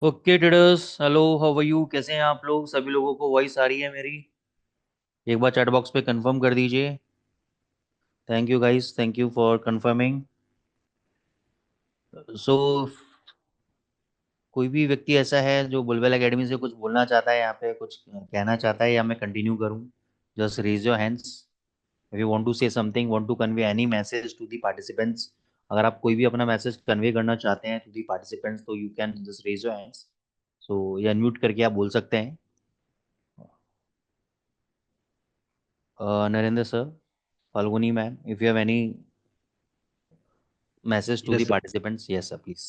Okay traders, hello, how are you? कैसे हैं आप लोग? सभी लोगों को वॉइस आ रही है मेरी? एक बार चैट बॉक्स पे कंफर्म कर दीजिए। Thank you guys, thank you for confirming. So कोई भी व्यक्ति ऐसा है जो बुलबुल एकेडमी से कुछ बोलना चाहता है, यहाँ पे कुछ कहना चाहता है, या मैं कंटिन्यू करूँ? Just raise your hands if you want to say something, want to convey any message to the participants. अगर आप कोई भी अपना मैसेज कन्वे करना चाहते हैं टू द पार्टिसिपेंट्स, तो you can just raise your hands. So ये अनम्यूट करके आप बोल सकते हैं। Narendra sir, Falguni ma'am, if you have any message to the yes participants, yes sir, please.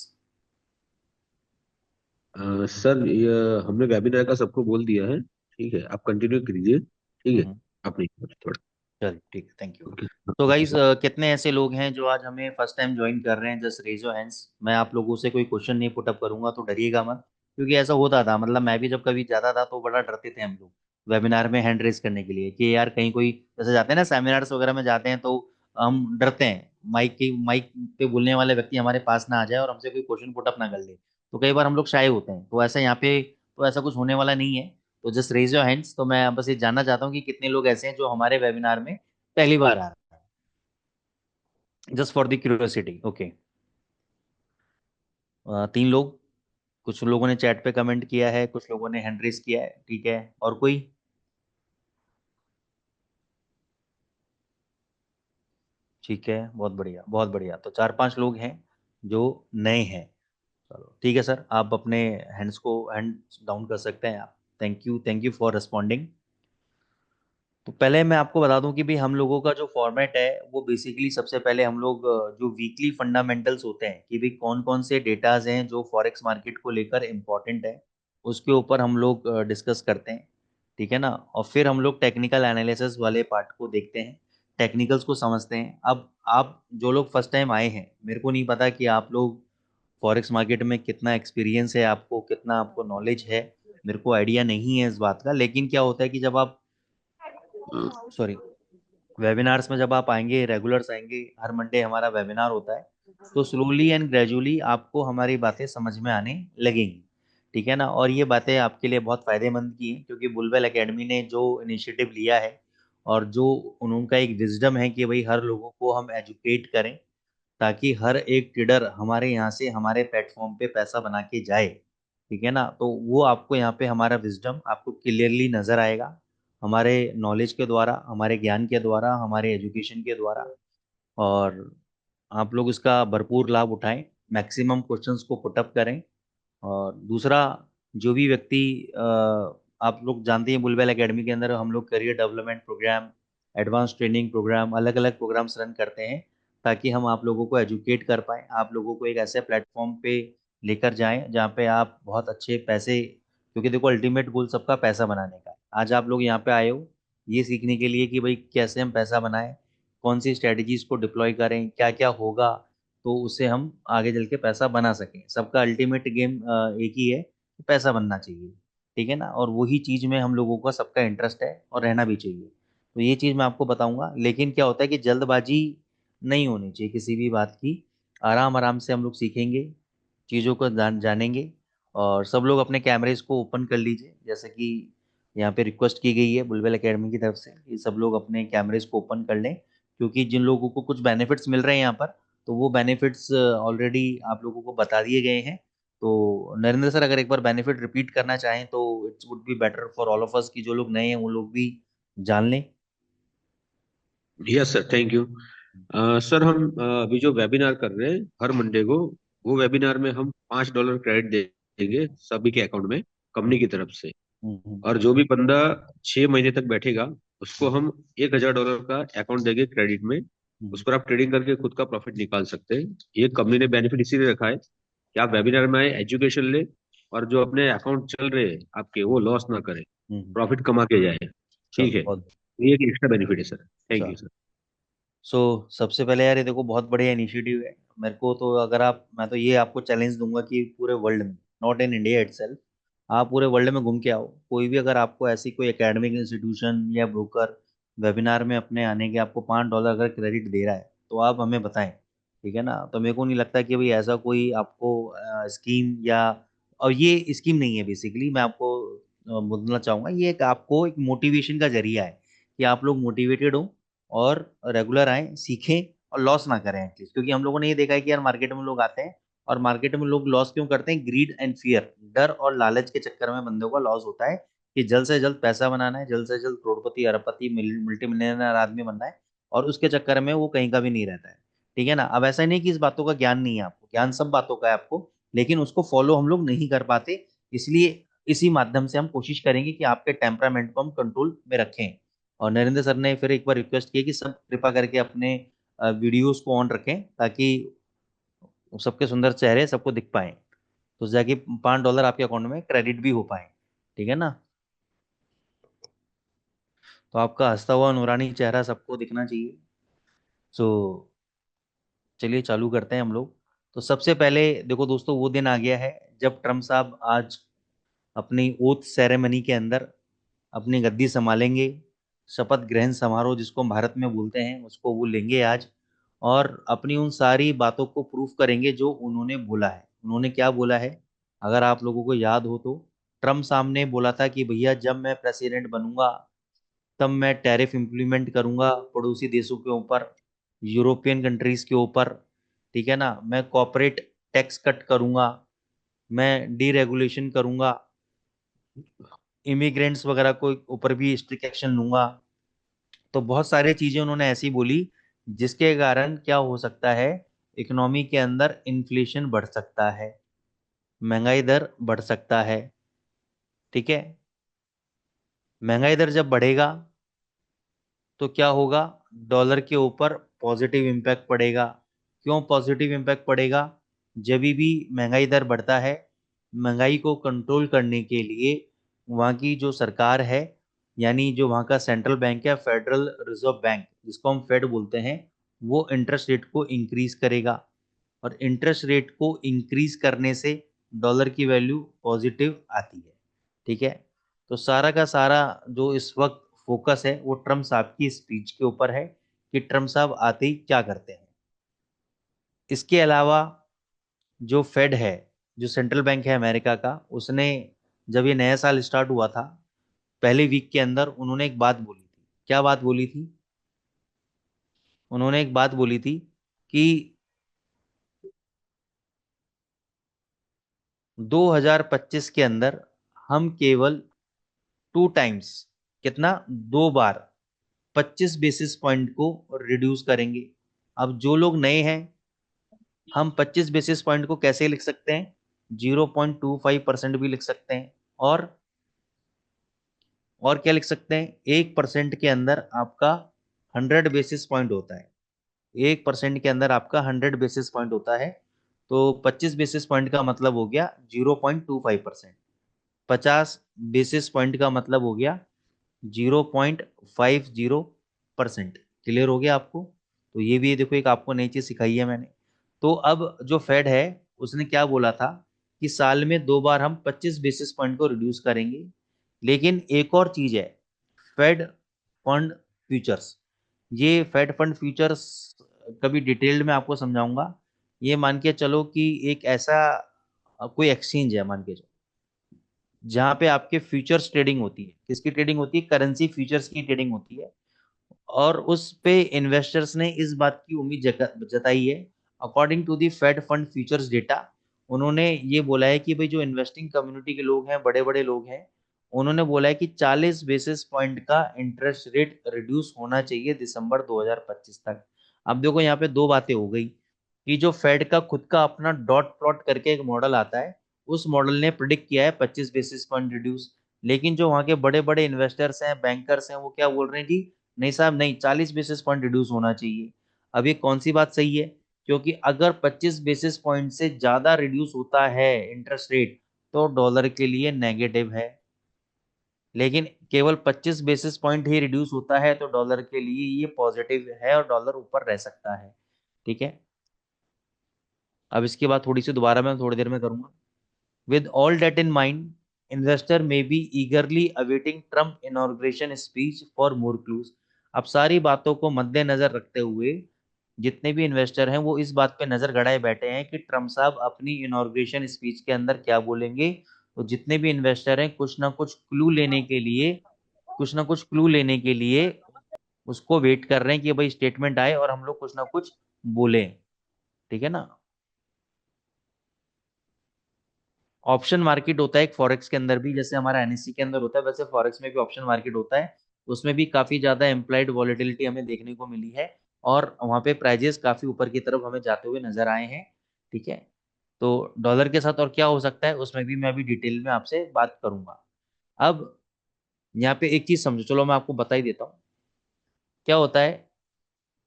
Sir, ये हमने वेबिनार का सबको बोल दिया है। ठीक है, आप कंटिन्यू कीजिए। ठीक है। हम्म। आप नहीं थोड़ा। चलिए ठीक है, थैंक यू। ओके। तो गाइस, कितने ऐसे लोग हैं जो आज हमें फर्स्ट टाइम ज्वाइन कर रहे हैं? Just raise your hands. मैं आप लोगों से कोई क्वेश्चन नहीं पुटअप करूंगा, तो डरिएगा मत। क्योंकि ऐसा होता था, मतलब मैं भी जब कभी जाता था तो बड़ा डरते थे हम लोग वेबिनार में हैंड रेज करने के लिए, कि यार कहीं कोई, जैसे जाते हैं ना सेमिनार्स वगैरह में जाते हैं, तो हम डरते हैं माइक पे बोलने वाले व्यक्ति हमारे पास ना आ जाए और हमसे कोई क्वेश्चन पुटअप ना कर ले। तो कई बार हम लोग शाय होते हैं, तो ऐसा यहाँ पे तो ऐसा कुछ होने वाला नहीं है। तो जस्ट रेज योर हैंड्स। तो मैं बस ये जानना चाहता हूँ कि कितने लोग ऐसे हैं जो हमारे वेबिनार में पहली बार आ रहा है, just for the curiosity. Okay, 3 लोग। कुछ लोगों ने चैट पे कमेंट किया है, कुछ लोगों ने हैंड रेस किया है, ठीक है। और कोई? ठीक है, बहुत बढ़िया, बहुत बढ़िया। तो 4-5 लोग हैं जो नए हैं। चलो ठीक है सर, आप अपने हैंड डाउन कर सकते हैं आप। Thank you for responding. तो पहले मैं आपको बता दूं कि भाई हम लोगों का जो फॉर्मेट है वो बेसिकली, सबसे पहले हम लोग जो वीकली फंडामेंटल्स होते हैं कि भाई कौन कौन से डेटाज हैं जो फॉरेक्स मार्केट को लेकर इम्पोर्टेंट है, उसके ऊपर हम लोग डिस्कस करते हैं। ठीक है ना? और फिर हम लोग टेक्निकल एनालिसिस वाले पार्ट को देखते हैं, टेक्निकल्स को समझते हैं। अब आप जो लोग फर्स्ट टाइम आए हैं, मेरे को नहीं पता कि आप लोग फॉरेक्स मार्केट में कितना एक्सपीरियंस है आपको, कितना आपको नॉलेज है। मेरे को आइडिया नहीं है इस बात का, लेकिन क्या होता है कि जब आप, सॉरी, वेबिनार्स में जब आप आएंगे, रेगुलर्स आएंगे, हर मंडे हमारा वेबिनार होता है, तो स्लोली एंड ग्रेजुअली आपको हमारी बातें समझ में आने लगेंगी। ठीक है ना? और ये बातें आपके लिए बहुत फायदेमंद की हैं, क्योंकि बुलबुल एकेडमी ने जो इनिशिएटिव लिया है और जो उनका एक विजडम है कि भाई हर लोगों को हम एजुकेट करें, ताकि हर एक ट्रेडर हमारे यहाँ से, हमारे प्लेटफॉर्म पे पैसा बना के जाए। ठीक है ना? तो वो आपको यहाँ पे हमारा विजडम आपको क्लियरली नजर आएगा, हमारे नॉलेज के द्वारा, हमारे ज्ञान के द्वारा, हमारे एजुकेशन के द्वारा। और आप लोग इसका भरपूर लाभ उठाएं, मैक्सिमम क्वेश्चंस को पुटअप करें। और दूसरा, जो भी व्यक्ति आप लोग जानते हैं, बुलबुल एकेडमी के अंदर हम लोग career development program, advance training program, अलग अलग प्रोग्राम्स रन करते हैं, ताकि हम आप लोगों को एजुकेट कर पाएँ, आप लोगों को एक ऐसे प्लेटफॉर्म पे लेकर जाएं जहाँ पे आप बहुत अच्छे पैसे, क्योंकि देखो अल्टीमेट गोल सबका पैसा बनाने का है। आज आप लोग यहाँ पे आए हो ये सीखने के लिए कि भाई कैसे हम पैसा बनाएं, कौन सी स्ट्रेटजीज को डिप्लॉय करें, क्या क्या होगा, तो उससे हम आगे चल के पैसा बना सकें। सबका अल्टीमेट गेम एक ही है कि पैसा बनना चाहिए। ठीक है ना? और वही चीज़ में हम लोगों का सबका इंटरेस्ट है और रहना भी चाहिए। तो ये चीज़ मैं आपको बताऊंगा, लेकिन क्या होता है कि जल्दबाजी नहीं होनी चाहिए किसी भी बात की। आराम आराम से हम लोग सीखेंगे, चीज़ों को जानेंगे। और सब लोग अपने कैमरेज को ओपन कर लीजिए, जैसे कि यहाँ पे रिक्वेस्ट की गई है बुलबुल एकेडमी की तरफ से कि सब लोग अपने कैमरेज को ओपन कर लें, क्योंकि जिन लोगों को कुछ बेनिफिट्स मिल रहे हैं यहाँ पर, तो वो बेनिफिट्स ऑलरेडी आप लोगों को बता दिए गए हैं। तो नरेंद्र सर, अगर एक बार बेनिफिट रिपीट करना चाहें तो it's would be better for all of us, कि जो लोग नए हैं वो लोग भी जान लें। Yes sir, thank you. Sir, हम अभी जो वेबिनार कर रहे हैं हर मंडे को, वो वेबिनार में हम $5 क्रेडिट देंगे सभी के अकाउंट में, कंपनी की तरफ से। हम्म। और जो भी बंदा 6 महीने तक बैठेगा, उसको हम $1,000 का अकाउंट देंगे क्रेडिट में। उस हम्म। पर आप ट्रेडिंग करके खुद का प्रॉफिट निकाल सकते हैं। ये कंपनी ने बेनिफिट इसीलिए रखा है कि आप वेबिनार में आए, एजुकेशन ले, और जो अपने अकाउंट चल रहे हैं आपके, वो लॉस ना करें, हम्म। प्रॉफिट कमा के जाए। ठीक चलो है, बहुत। ये एक एक्स्ट्रा बेनिफिट है सर। थैंक यू चलो, सर। सो सबसे पहले यार, ये देखो बहुत बढ़िया इनिशिएटिव है। मेरे को तो, अगर आप, मैं तो ये आपको चैलेंज दूंगा कि पूरे वर्ल्ड में, नॉट इन इंडिया इटसेल्फ, आप पूरे वर्ल्ड में घूम के आओ, कोई भी अगर आपको ऐसी कोई एकेडमिक इंस्टीट्यूशन या ब्रोकर वेबिनार में अपने आने के आपको $5 अगर क्रेडिट दे रहा है, तो आप हमें बताएं। ठीक है ना? तो मेरे को नहीं लगता कि भाई ऐसा कोई आपको स्कीम या और ये स्कीम नहीं है, बेसिकली मैं आपको बोलना चाहूंगा, ये एक आपको एक मोटिवेशन का जरिया है कि आप लोग मोटिवेटेड हो और रेगुलर आए, सीखें और लॉस ना करें एटलीस्ट। क्योंकि हम लोगों ने ये देखा है कि यार मार्केट में लोग आते हैं और मार्केट में लोग लॉस क्यों करते हैं? ग्रीड एंड फियर, डर और लालच के चक्कर में बंदों का लॉस होता है कि जल्द से जल्द पैसा बनाना है, जल्द से जल्द करोड़पति अरबपति मल्टी मिलियनर आदमी बनना है, और उसके चक्कर में वो कहीं का भी नहीं रहता है। ठीक है ना? अब ऐसा नहीं कि इस बातों का ज्ञान नहीं है आपको, ज्ञान सब बातों का है आपको, लेकिन उसको फॉलो हम लोग नहीं कर पाते। इसलिए इसी माध्यम से हम कोशिश करेंगे कि आपके टेम्परामेंट को हम कंट्रोल में रखें। और नरेंद्र सर ने फिर एक बार रिक्वेस्ट की कि सब कृपा करके अपने वीडियोस को ऑन रखें ताकि सबके सुंदर चेहरे सबको दिख पाए, तो जाके $5 आपके अकाउंट में क्रेडिट भी हो पाए। ठीक है ना? तो आपका हंसता हुआ नूरानी चेहरा सबको दिखना चाहिए। सो चलिए चालू करते हैं हम लोग। तो सबसे पहले देखो दोस्तों, वो दिन आ गया है जब ट्रम्प साहब आज अपनी ओथ सेरेमनी के अंदर अपनी गद्दी संभालेंगे। शपथ ग्रहण समारोह जिसको हम भारत में बोलते हैं, उसको वो लेंगे आज, और अपनी उन सारी बातों को प्रूफ करेंगे जो उन्होंने बोला है। उन्होंने क्या बोला है? अगर आप लोगों को याद हो तो ट्रम्प साहब ने बोला था कि भैया जब मैं प्रेसिडेंट बनूंगा तब मैं टैरिफ इम्प्लीमेंट करूंगा पड़ोसी देशों के ऊपर, यूरोपियन कंट्रीज के ऊपर। ठीक है ना? मैं कॉर्पोरेट टैक्स कट करूंगा, मैं डीरेगुलेशन करूंगा, इमिग्रेंट्स वगैरह को ऊपर भी स्ट्रिक्ट एक्शन लूंगा। तो बहुत सारी चीजें उन्होंने ऐसी बोली जिसके कारण क्या हो सकता है, इकोनॉमी के अंदर इन्फ्लेशन बढ़ सकता है, महंगाई दर बढ़ सकता है। ठीक है? महंगाई दर जब बढ़ेगा तो क्या होगा? डॉलर के ऊपर पॉजिटिव इम्पैक्ट पड़ेगा। क्यों पॉजिटिव इम्पैक्ट पड़ेगा? जब भी महंगाई दर बढ़ता है, महंगाई को कंट्रोल करने के लिए वहाँ की जो सरकार है, यानी जो वहाँ का सेंट्रल बैंक है, फेडरल रिजर्व बैंक जिसको हम फेड बोलते हैं, वो इंटरेस्ट रेट को इंक्रीज करेगा। और इंटरेस्ट रेट को इंक्रीज करने से डॉलर की वैल्यू पॉजिटिव आती है। ठीक है? तो सारा का सारा जो इस वक्त फोकस है वो ट्रम्प साहब की स्पीच के ऊपर है कि ट्रम्प साहब आते ही क्या करते हैं। इसके अलावा जो फेड है, जो सेंट्रल बैंक है अमेरिका का, उसने जब ये नया साल स्टार्ट हुआ था, पहले वीक के अंदर उन्होंने एक बात बोली थी। क्या बात बोली थी? उन्होंने एक बात बोली थी कि 2025 के अंदर हम केवल 2 टाइम्स, कितना, 2 बार 25 बेसिस पॉइंट को रिड्यूस करेंगे। अब जो लोग नए हैं, हम 25 बेसिस पॉइंट को कैसे लिख सकते हैं? 0.25% भी लिख सकते हैं, और क्या लिख सकते हैं? 1% के अंदर आपका 100 बेसिस पॉइंट होता है। 1% के अंदर आपका 100 बेसिस पॉइंट होता है। तो 25 बेसिस पॉइंट का मतलब हो गया 0.25%। 50 बेसिस पॉइंट का मतलब हो गया 0.50%। क्लियर हो गया आपको? तो ये भी देखो एक आपको नई चीज सिखाई है मैंने। तो अब जो फेड है उसने क्या बोला था कि साल में 2 बार हम 25 बेसिस पॉइंट को रिड्यूस करेंगे। लेकिन एक और चीज है, फेड फंड फ्यूचर्स। ये फेड फंड फ्यूचर्स कभी डिटेल्ड में आपको समझाऊंगा। ये मान के चलो कि एक ऐसा कोई एक्सचेंज है, मान के चलो, जहाँ पे आपके फ्यूचर्स ट्रेडिंग होती है। किसकी ट्रेडिंग होती है? करेंसी फ्यूचर्स की ट्रेडिंग होती है। और उस पे इन्वेस्टर्स ने इस बात की उम्मीद जताई है, according to the Fed fund futures data. उन्होंने ये बोला है कि भाई जो इन्वेस्टिंग कम्युनिटी के लोग हैं, बड़े बड़े लोग हैं, उन्होंने बोला है कि 40 बेसिस पॉइंट का इंटरेस्ट रेट रिड्यूस होना चाहिए दिसंबर 2025 तक। अब देखो यहाँ पे दो बातें हो गई कि जो फेड का खुद का अपना डॉट प्लॉट करके एक मॉडल आता है, उस मॉडल ने प्रिडिक्ट किया है 25 बेसिस पॉइंट रिड्यूस। लेकिन जो वहाँ के बड़े बड़े इन्वेस्टर्स हैं, बैंकर्स हैं, वो क्या बोल रहे हैं जी, नहीं साहब नहीं, 40 बेसिस पॉइंट रिड्यूस होना चाहिए। अब ये कौन सी बात सही है? क्योंकि अगर 25 बेसिस पॉइंट से ज्यादा रिड्यूस होता है इंटरेस्ट रेट तो डॉलर के लिए नेगेटिव है, लेकिन केवल 25 बेसिस पॉइंट ही रिड्यूस होता है तो डॉलर के लिए ये पॉजिटिव है और डॉलर ऊपर रह सकता है। ठीक है? अब इसके बाद थोड़ी सी दोबारा मैं थोड़ी देर में करूंगा। With all that in mind, investor may be eagerly awaiting Trump inauguration speech for more clues. अब सारी बातों को मद्देनजर रखते हुए जितने भी इन्वेस्टर हैं वो इस बात पे नजर गड़ाए बैठे हैं कि ट्रम्प साहब अपनी इनॉग्रेशन स्पीच के अंदर क्या बोलेंगे। तो जितने भी इन्वेस्टर हैं कुछ ना कुछ क्लू लेने के लिए, कुछ ना कुछ क्लू लेने के लिए उसको वेट कर रहे हैं कि भाई स्टेटमेंट आए और हम लोग कुछ ना कुछ बोलें। ठीक है ना। ऑप्शन मार्केट होता है एक फॉरेक्स के अंदर भी, जैसे हमारा एनएससी के अंदर होता है वैसे फॉरेक्स में भी ऑप्शन मार्केट होता है। उसमें भी काफी ज्यादा इम्प्लाइड वॉलेटिलिटी हमें देखने को मिली है और वहां पे प्राइजेस काफी ऊपर की तरफ हमें जाते हुए नजर आए हैं। ठीक है। तो डॉलर के साथ और क्या हो सकता है उसमें भी मैं अभी डिटेल में आपसे बात करूंगा। अब यहाँ पे एक चीज समझो, चलो मैं आपको बता ही देता हूँ क्या होता है।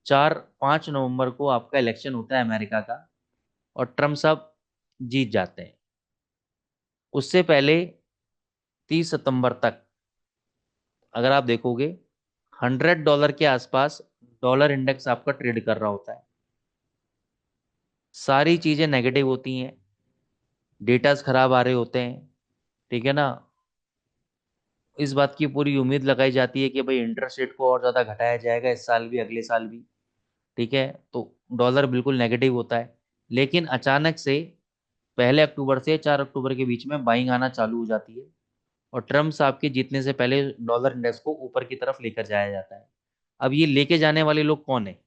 4-5 नवंबर को आपका इलेक्शन होता है अमेरिका का, और ट्रम्प साहब जीत जाते हैं। उससे पहले 30 सितंबर तक अगर आप देखोगे $100 के आसपास डॉलर इंडेक्स आपका ट्रेड कर रहा होता है। सारी चीजें नेगेटिव होती हैं, डेटास खराब आ रहे होते हैं। ठीक है ना। इस बात की पूरी उम्मीद लगाई जाती है कि भाई इंटरेस्ट रेट को और ज़्यादा घटाया जाएगा इस साल भी अगले साल भी। ठीक है। तो डॉलर बिल्कुल नेगेटिव होता है। लेकिन अचानक से 1 अक्टूबर से 4 अक्टूबर के बीच में बाइंग आना चालू हो जाती है, और ट्रम्प साहब के जीतने से पहले डॉलर इंडेक्स को ऊपर की तरफ लेकर जाया जाता है। अब ये लेके जाने वाले लोग कौन है,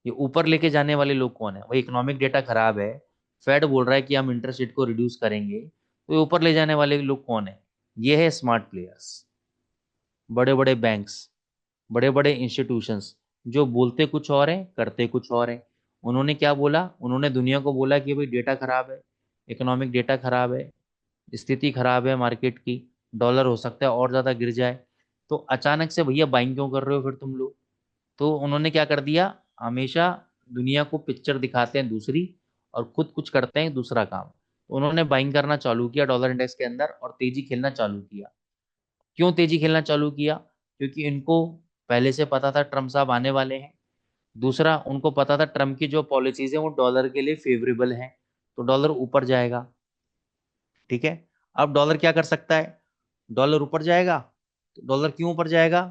ये ऊपर लेके जाने वाले लोग कौन है? वही इकोनॉमिक डेटा खराब है, फेड बोल रहा है कि हम इंटरेस्ट रेट को रिड्यूस करेंगे, तो ये ऊपर ले जाने वाले लोग कौन है? ये है स्मार्ट प्लेयर्स, बड़े बड़े बैंक्स, बड़े बड़े इंस्टीट्यूशंस, जो बोलते कुछ और हैं करते कुछ और हैं। उन्होंने क्या बोला, उन्होंने दुनिया को बोला कि भाई डेटा खराब है, इकोनॉमिक डेटा खराब है, स्थिति खराब है मार्केट की, डॉलर हो सकता है और ज़्यादा गिर जाए। तो अचानक से भैया बाइंग क्यों कर रहे हो फिर तुम लोग? तो उन्होंने क्या कर दिया, हमेशा दुनिया को पिक्चर दिखाते हैं दूसरी और खुद कुछ करते हैं दूसरा काम। तो उन्होंने बाइंग करना चालू किया डॉलर इंडेक्स के अंदर और तेजी खेलना चालू किया। क्यों तेजी खेलना चालू किया? क्योंकि इनको पहले से पता था ट्रम्प साहब आने वाले हैं। दूसरा, उनको पता था ट्रम्प की जो पॉलिसीज है वो डॉलर के लिए फेवरेबल है, तो डॉलर ऊपर जाएगा। ठीक है। अब डॉलर क्या कर सकता है, डॉलर ऊपर जाएगा। तो डॉलर क्यों ऊपर जाएगा?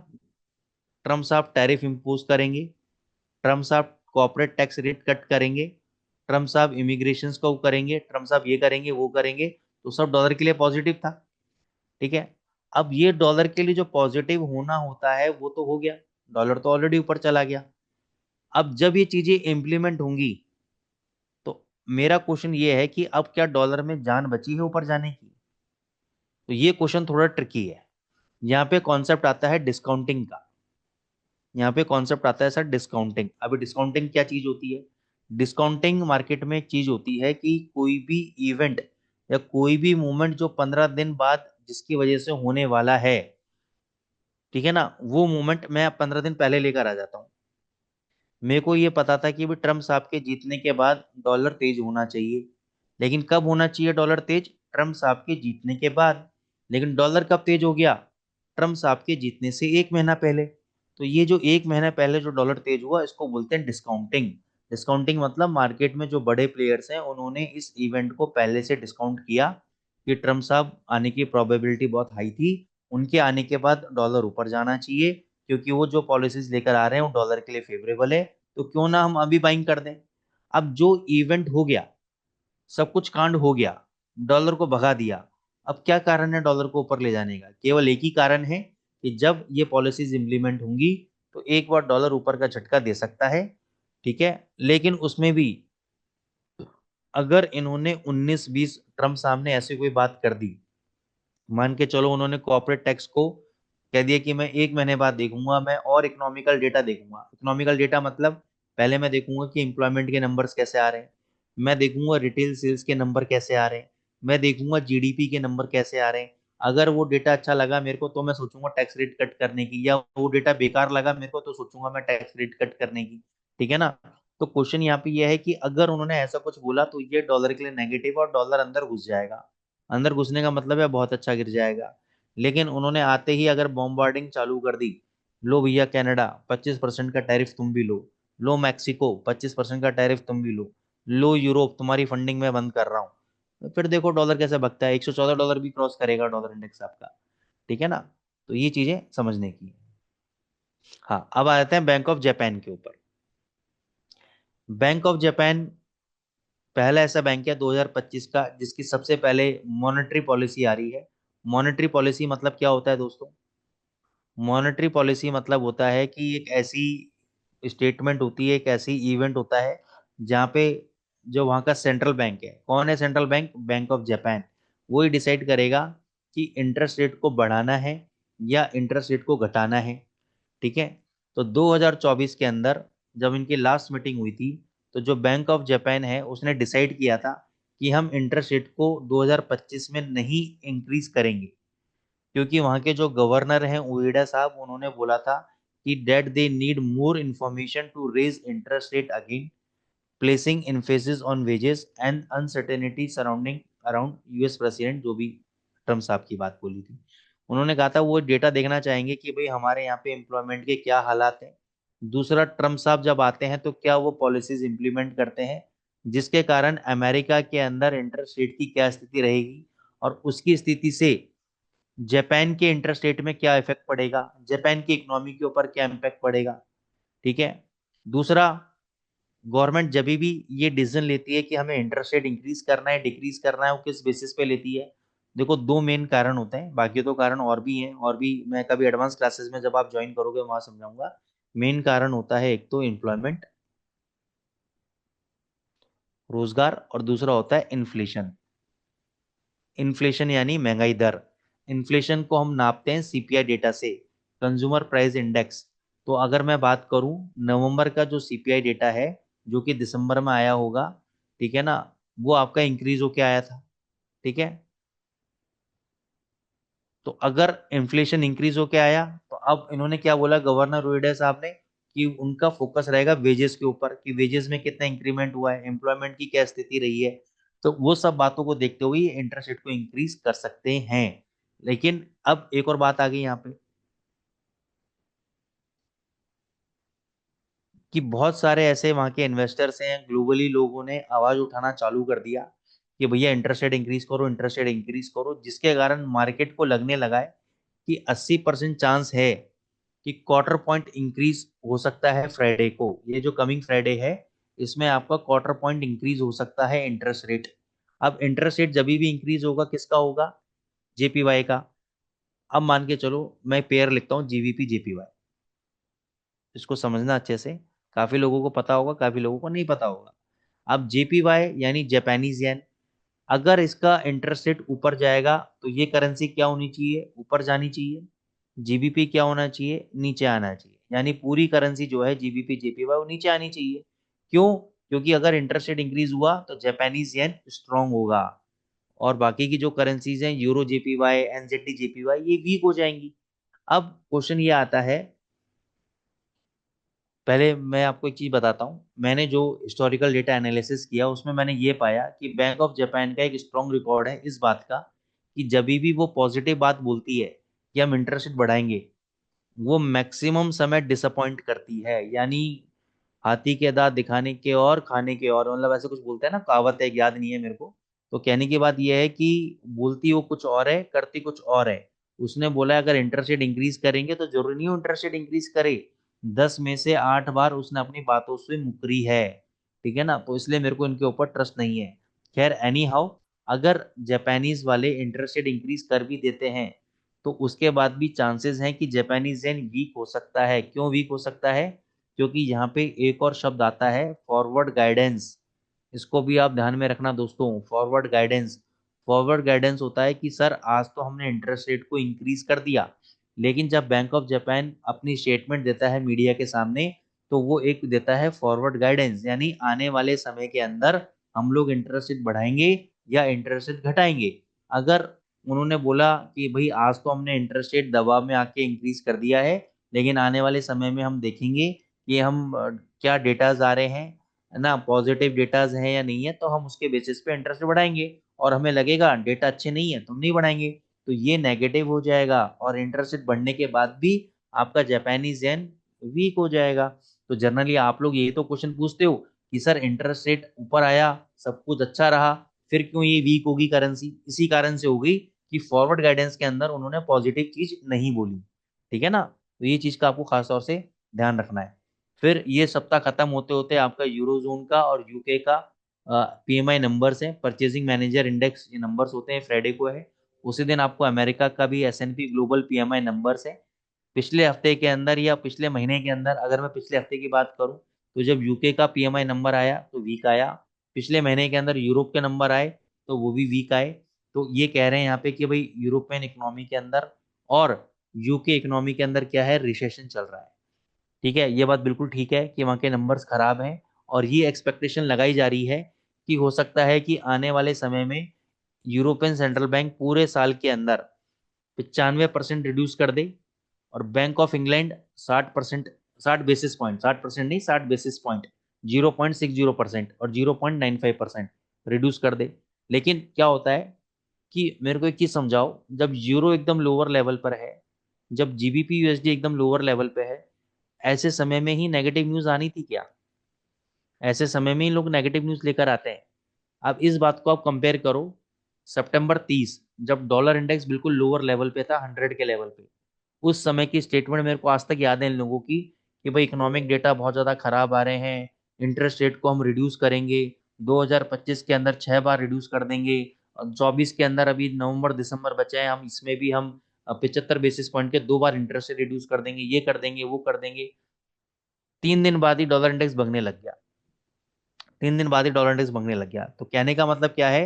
ट्रम्प साहब टैरिफ इंपोज करेंगे, ट्रम्प साहब कॉर्पोरेट टैक्स रेट कट करेंगे, ट्रम्प साहब इमिग्रेशन को करेंगे, ट्रम्प साहब ये करेंगे वो करेंगे, तो सब डॉलर के लिए पॉजिटिव था। ठीक है। अब ये डॉलर के लिए जो पॉजिटिव होना होता है वो तो हो गया, डॉलर तो ऑलरेडी ऊपर चला गया। अब जब ये चीजें इंप्लीमेंट होंगी तो मेरा क्वेश्चन ये है कि अब क्या डॉलर में जान बची है ऊपर जाने की? तो ये क्वेश्चन थोड़ा ट्रिकी है। यहाँ पे कॉन्सेप्ट आता है डिस्काउंटिंग का, यहाँ पे कॉन्सेप्ट आता है सर डिस्काउंटिंग। अभी डिस्काउंटिंग क्या चीज होती है? डिस्काउंटिंग मार्केट में एक चीज होती है कि कोई भी इवेंट या कोई भी मूवमेंट जो 15 दिन बाद जिसकी वजह से होने वाला है, ठीक है ना, वो मूवमेंट मैं 15 दिन पहले लेकर आ जाता हूँ। मेरे को ये पता था कि भी ट्रम्प साहब के जीतने के बाद डॉलर तेज होना चाहिए, लेकिन कब होना चाहिए डॉलर तेज? ट्रम्प साहब के जीतने के बाद। लेकिन डॉलर कब तेज हो गया? ट्रम्प साहब के जीतने से 1 महीना पहले। तो ये जो 1 महीना पहले जो डॉलर तेज हुआ इसको बोलते हैं डिस्काउंटिंग। डिस्काउंटिंग मतलब मार्केट में जो बड़े प्लेयर्स हैं उन्होंने इस इवेंट को पहले से डिस्काउंट किया कि ट्रम्प साहब आने की प्रोबेबिलिटी बहुत हाई थी, उनके आने के बाद डॉलर ऊपर जाना चाहिए, क्योंकि वो जो पॉलिसीज लेकर आ रहे हैं वो डॉलर के लिए फेवरेबल है, तो क्यों ना हम अभी बाइंग कर दें। अब जो इवेंट हो गया, सब कुछ कांड हो गया, डॉलर को भगा दिया। अब क्या कारण है डॉलर को ऊपर ले जाने का? केवल एक ही कारण है कि जब ये पॉलिसीज इंप्लीमेंट होंगी तो एक बार डॉलर ऊपर का झटका दे सकता है। ठीक है। लेकिन उसमें भी अगर इन्होंने 19-20 ट्रम्प सामने ऐसी कोई बात कर दी, मान के चलो उन्होंने कॉर्पोरेट टैक्स को कह दिया कि मैं 1 महीने बाद देखूंगा, मैं और इकोनॉमिकल डेटा देखूंगा। इकोनॉमिकल डेटा मतलब पहले मैं देखूंगा कि एम्प्लॉयमेंट के नंबर्स कैसे आ रहे हैं, मैं देखूंगा रिटेल सेल्स के नंबर कैसे आ रहे हैं, मैं देखूंगा जीडीपी के नंबर कैसे आ रहे हैं। अगर वो डेटा अच्छा लगा मेरे को तो मैं सोचूंगा टैक्स रेट कट करने की, या वो डेटा बेकार लगा मेरे को तो सोचूंगा मैं टैक्स रेट कट करने की। ठीक है ना। तो क्वेश्चन यहाँ पे ये है कि अगर उन्होंने ऐसा कुछ बोला तो ये डॉलर के लिए नेगेटिव और डॉलर अंदर घुस जाएगा। अंदर घुसने का मतलब है बहुत अच्छा गिर जाएगा। लेकिन उन्होंने आते ही अगर बॉम्बार्डिंग चालू कर दी, लो भैया कनाडा 25% का टैरिफ तुम भी लो, लो मैक्सिको 25% का टैरिफ तुम भी लो यूरोप तुम्हारी फंडिंग में बंद कर रहा हूँ, तो फिर देखो डॉलर कैसे भगता है। $114 भी क्रॉस करेगा डॉलर इंडेक्स आपका। ठीक है ना। तो ये चीजें समझने की है। हाँ, अब आ जाते हैं बैंक ऑफ जापान के ऊपर। बैंक ऑफ जापान पहला ऐसा बैंक है 2025 का जिसकी सबसे पहले मॉनेटरी पॉलिसी आ रही है। मॉनेटरी पॉलिसी मतलब क्या होता है दोस्तों? मॉनेटरी पॉलिसी मतलब होता है कि एक ऐसी स्टेटमेंट होती है, एक ऐसी इवेंट होता है जहाँ पे जो वहाँ का सेंट्रल बैंक है, कौन है central bank? Bank of Japan. वो ही डिसाइड करेगा कि इंटरेस्ट रेट को बढ़ाना है या इंटरेस्ट रेट को घटाना है। ठीक है। तो 2024 के अंदर जब इनकी लास्ट मीटिंग हुई थी, तो जो बैंक ऑफ जापान है उसने डिसाइड किया था कि हम इंटरेस्ट रेट को 2025 में नहीं इंक्रीज करेंगे, क्योंकि वहाँ के जो गवर्नर हैं उएडा साहब, उन्होंने बोला था कि that they need more information to raise interest rate again, placing emphasis on wages and uncertainty surrounding around US president, जो भी ट्रम्प साहब की बात बोली थी। उन्होंने कहा था वो डेटा देखना चाहेंगे कि भाई हमारे यहाँ पे एम्प्लॉयमेंट के क्या हालात हैं। दूसरा, ट्रम्प साहब जब आते हैं तो क्या वो पॉलिसीज इंप्लीमेंट करते हैं जिसके कारण अमेरिका के अंदर इंटरेस्ट रेट की क्या स्थिति रहेगी, और उसकी स्थिति से जापान के इंटरेस्ट रेट में क्या इफेक्ट पड़ेगा, जापान की इकोनॉमी के ऊपर क्या इम्पैक्ट पड़ेगा। ठीक है। दूसरा, गवर्नमेंट जब भी ये डिसीजन लेती है कि हमें इंटरेस्ट रेट इंक्रीज करना है डिक्रीज करना है, वो किस बेसिस पे लेती है? देखो, दो मेन कारण होते हैं, बाकी तो कारण और भी हैं, और भी मैं कभी एडवांस क्लासेस में जब आप ज्वाइन करोगे वहां समझाऊंगा। मेन कारण होता है एक तो एम्प्लॉयमेंट, रोजगार, और दूसरा होता है इन्फ्लेशन। इन्फ्लेशन यानी महंगाई दर। इन्फ्लेशन को हम नापते हैं सीपीआई डेटा से, कंज्यूमर प्राइस इंडेक्स। तो अगर मैं बात करूं नवंबर का जो सीपीआई डेटा है, जो कि दिसंबर में आया होगा, ठीक है ना, वो आपका इंक्रीज होके आया था। ठीक है। तो अगर इन्फ्लेशन इंक्रीज होके आया, तो अब इन्होंने क्या बोला गवर्नर रोहिडे साहब ने, कि उनका फोकस रहेगा वेजेस के ऊपर, कि वेजेस में कितना इंक्रीमेंट हुआ है, एम्प्लॉयमेंट की क्या स्थिति रही है। तो वो सब बातों को देखते हुए इंटरेस्ट रेट को इंक्रीज कर सकते हैं। लेकिन अब एक और बात आ गई यहाँ पे, कि बहुत सारे ऐसे वहाँ के इन्वेस्टर्स हैं, ग्लोबली लोगों ने आवाज उठाना चालू कर दिया कि भैया इंटरेस्ट रेट इंक्रीज करो, इंटरेस्ट रेट इंक्रीज करो, जिसके कारण मार्केट को लगने लगा है कि 80% चांस है कि क्वार्टर पॉइंट इंक्रीज हो सकता है फ्राइडे को, ये जो कमिंग फ्राइडे है, इसमें आपका क्वार्टर पॉइंट इंक्रीज हो सकता है इंटरेस्ट रेट। अब इंटरेस्ट रेट जब भी इंक्रीज होगा किसका होगा? जेपीवाई का। अब मान के चलो मैं पेयर लिखता हूँ जीवीपी जेपीवाई, इसको समझना अच्छे से, काफी लोगों को पता होगा, काफी लोगों को नहीं पता होगा। अब जेपीवाई यानी जापानीज येन, अगर इसका इंटरेस्ट रेट ऊपर जाएगा तो ये करेंसी क्या होनी चाहिए? ऊपर जानी चाहिए। जीबीपी क्या होना चाहिए? नीचे आना चाहिए। यानी पूरी करेंसी जो है जीबीपी जेपीवाई वो नीचे आनी चाहिए। क्यों? क्योंकि अगर इंटरेस्ट रेट इंक्रीज हुआ तो जापानीज येन स्ट्रांग होगा, और बाकी की जो करेंसीज हैं यूरो जेपीवाई एनजेडी जेपीवाई ये वीक हो जाएंगी। अब क्वेश्चन ये आता है, पहले मैं आपको एक चीज बताता हूँ, मैंने जो हिस्टोरिकल डेटा एनालिसिस किया उसमें मैंने ये पाया कि बैंक ऑफ जापान का एक स्ट्रॉन्ग रिकॉर्ड है इस बात का, कि जब भी वो पॉजिटिव बात बोलती है कि हम इंटरेस्ट रेट बढ़ाएंगे, वो मैक्सिमम समय डिसअपॉइंट करती है। यानी हाथी के दांत दिखाने के और खाने के और, मतलब ऐसे कुछ बोलते हैं ना, कहावत है, याद नहीं है मेरे को। तो कहने की बात यह है कि बोलती वो कुछ और है, करती कुछ और है। उसने बोला अगर इंटरेस्ट रेट इंक्रीज करेंगे तो जरूरी नहीं इंटरेस्ट रेट इंक्रीज करे, 10 में से 8 बार उसने अपनी बातों से मुकरी है। ठीक है ना, तो इसलिए मेरे को इनके ऊपर ट्रस्ट नहीं है। खैर एनी हाउ, अगर जापानीज वाले इंटरेस्ट रेट इंक्रीज कर भी देते हैं तो उसके बाद भी चांसेस हैं कि जापानीज येन वीक हो सकता है। क्यों वीक हो सकता है? क्योंकि यहाँ पे एक और शब्द आता है फॉरवर्ड गाइडेंस। इसको भी आप ध्यान में रखना दोस्तों, फॉरवर्ड गाइडेंस। फॉरवर्ड गाइडेंस होता है कि सर आज तो हमने इंटरेस्ट रेट को इंक्रीज कर दिया, लेकिन जब बैंक ऑफ जापान अपनी स्टेटमेंट देता है मीडिया के सामने, तो वो एक देता है फॉरवर्ड गाइडेंस, यानी आने वाले समय के अंदर हम लोग इंटरेस्ट रेट बढ़ाएंगे या इंटरेस्ट रेट घटाएंगे। अगर उन्होंने बोला कि भाई आज तो हमने इंटरेस्ट रेट दबाव में आके इंक्रीज कर दिया है, लेकिन आने वाले समय में हम देखेंगे कि हम क्या डेटाज आ रहे हैं, है ना, पॉजिटिव डेटाज हैं या नहीं है, तो हम उसके बेसिस पे इंटरेस्ट बढ़ाएंगे। और हमें लगेगा डेटा अच्छे नहीं है तो हम नहीं बढ़ाएंगे, तो ये नेगेटिव हो जाएगा, और इंटरेस्ट रेट बढ़ने के बाद भी आपका जापानीज येन वीक हो जाएगा। तो जनरली आप लोग यही तो क्वेश्चन पूछते हो कि सर इंटरेस्ट रेट ऊपर आया, सब कुछ अच्छा रहा, फिर क्यों ये वीक होगी करेंसी? इसी कारण से होगी कि फॉरवर्ड गाइडेंस के अंदर उन्होंने पॉजिटिव चीज नहीं बोली। ठीक है ना, तो ये चीज का आपको खास तौर से ध्यान रखना है। फिर ये सप्ताह खत्म होते होते आपका यूरोजोन का और यूके का पीएमआई नंबर्स हैं, परचेजिंग मैनेजर इंडेक्स ये नंबर्स होते हैं, फ्राइडे को है। उसी दिन आपको अमेरिका का भी एसएनपी ग्लोबल पीएमआई नंबर्स है। पिछले हफ्ते के अंदर या पिछले महीने के अंदर, अगर मैं पिछले हफ्ते की बात करूं, तो जब यूके का पीएमआई नंबर आया तो वीक आया। पिछले महीने के अंदर यूरोप के नंबर आए तो वो भी वीक आए। तो ये कह रहे हैं यहाँ पे कि भाई यूरोपियन इकोनॉमी के अंदर और यूके इकोनॉमी के अंदर क्या है, रिसेशन चल रहा है। ठीक है, ये बात बिल्कुल ठीक है कि वहाँ के नंबर्स खराब हैं। और ये एक्सपेक्टेशन लगाई जा रही है कि हो सकता है कि आने वाले समय में यूरोपियन सेंट्रल बैंक पूरे साल के अंदर 95% रिड्यूस कर दे, और bank of England 60%, 60 basis point, 60% नहीं, 60 बेसिस पॉइंट, 0.60% और 0.95% रिड्यूस कर दे। लेकिन क्या होता है कि मेरे को एक चीज समझाओ, जब यूरो एकदम लोअर लेवल पर है, जब जीबीपी यूएसडी एकदम लोअर लेवल पे है, ऐसे समय में ही नेगेटिव न्यूज आनी थी क्या? ऐसे समय में ही लोग नेगेटिव न्यूज लेकर आते हैं। अब इस बात को आप कंपेयर करो सितंबर 30, जब डॉलर इंडेक्स बिल्कुल लोअर लेवल पे था, 100 के लेवल पे। उस समय की स्टेटमेंट मेरे को आज तक याद है इन लोगों की, कि भाई इकोनॉमिक डेटा बहुत ज़्यादा खराब आ रहे हैं, इंटरेस्ट रेट को हम रिड्यूस करेंगे, 2025 के अंदर 6 बार रिड्यूस कर देंगे, और 24 के अंदर अभी नवंबर दिसंबर बचे हैं, हम इसमें भी हम 75 बेसिस पॉइंट के 2 बार इंटरेस्ट रेट रिड्यूस कर देंगे, ये कर देंगे, वो कर देंगे। 3 दिन बाद ही डॉलर इंडेक्स भगने लग गया। 3 दिन बाद ही डॉलर इंडेक्स भगने लग गया। तो कहने का मतलब क्या है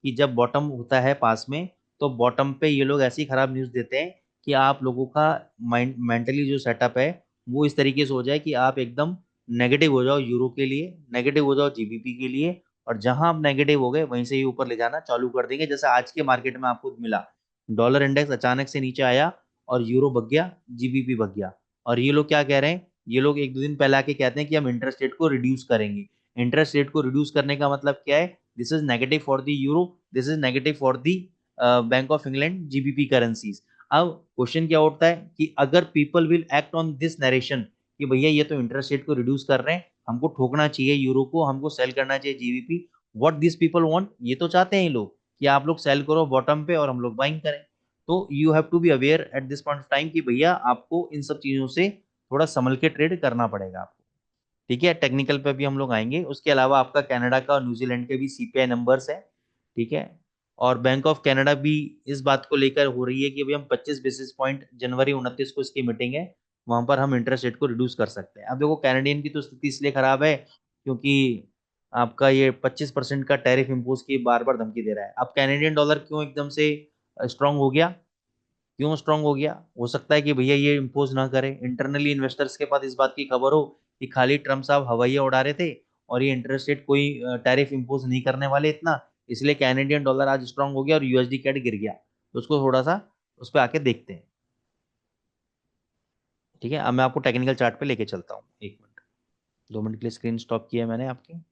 कि जब बॉटम होता है पास में, तो बॉटम पे ये लोग ऐसी खराब न्यूज़ देते हैं कि आप लोगों का माइंड, मेंटली जो सेटअप है वो इस तरीके से हो जाए कि आप एकदम नेगेटिव हो जाओ यूरो के लिए, नेगेटिव हो जाओ जीबीपी के लिए, और जहां आप नेगेटिव हो गए वहीं से ही ऊपर ले जाना चालू कर देंगे। जैसे आज के मार्केट में आपको मिला, डॉलर इंडेक्स अचानक से नीचे आया और यूरो भग गया, जीबीपी भग गया। और ये लोग क्या कह रहे हैं, ये लोग एक दो दिन पहले आके कहते हैं कि हम इंटरेस्ट रेट को रिड्यूस करेंगे। इंटरेस्ट रेट को रिड्यूस करने का मतलब क्या है, this is negative for the euro, this is negative for the bank of England GBP currencies. अब क्वेश्चन क्या उठता है कि अगर people will act on this narration कि भैया ये तो इंटरेस्ट रेट को रिड्यूस कर रहे हैं, हमको ठोकना चाहिए यूरो को, हमको सेल करना चाहिए GBP, what this people want, ये तो चाहते हैं ये लोग कि आप लोग सेल करो बॉटम पे और हम लोग बाइंग करें। तो you have to be aware at this point of time कि भैया आपको इन सब चीजों से थोड़ा संभल के ट्रेड करना पड़ेगा आपको। ठीक है, टेक्निकल पे भी हम लोग आएंगे। उसके अलावा आपका कनाडा का और न्यूजीलैंड के भी सीपीआई नंबर्स है। ठीक है, और बैंक ऑफ कनाडा भी इस बात को लेकर हो रही है कि भाई हम 25 बेसिस पॉइंट, जनवरी 29 को इसकी मीटिंग है, वहां पर हम इंटरेस्ट रेट को रिड्यूस कर सकते हैं। अब देखो कैनेडियन की तो स्थिति इसलिए खराब है क्योंकि आपका ये 25% का टैरिफ इम्पोज की बार बार धमकी दे रहा है। अब कैनेडियन डॉलर क्यों एकदम से स्ट्रांग हो गया, क्यों स्ट्रांग हो गया? हो सकता है कि भैया ये इम्पोज ना करे, इंटरनली इन्वेस्टर्स के पास इस बात की खबर हो कि खाली ट्रम्प साहब हवाइयाँ उड़ा रहे थे और ये इंटरेस्ट रेट कोई टैरिफ इम्पोज नहीं करने वाले इतना, इसलिए कैनेडियन डॉलर आज स्ट्रांग हो गया और यूएसडी कैड गिर गया। तो उसको थोड़ा सा उस पर आके देखते हैं। ठीक है, अब मैं आपको टेक्निकल चार्ट पे लेके चलता हूँ, 1 मिनट, 2 मिनट के लिए स्क्रीन स्टॉप किया है मैंने आपकी।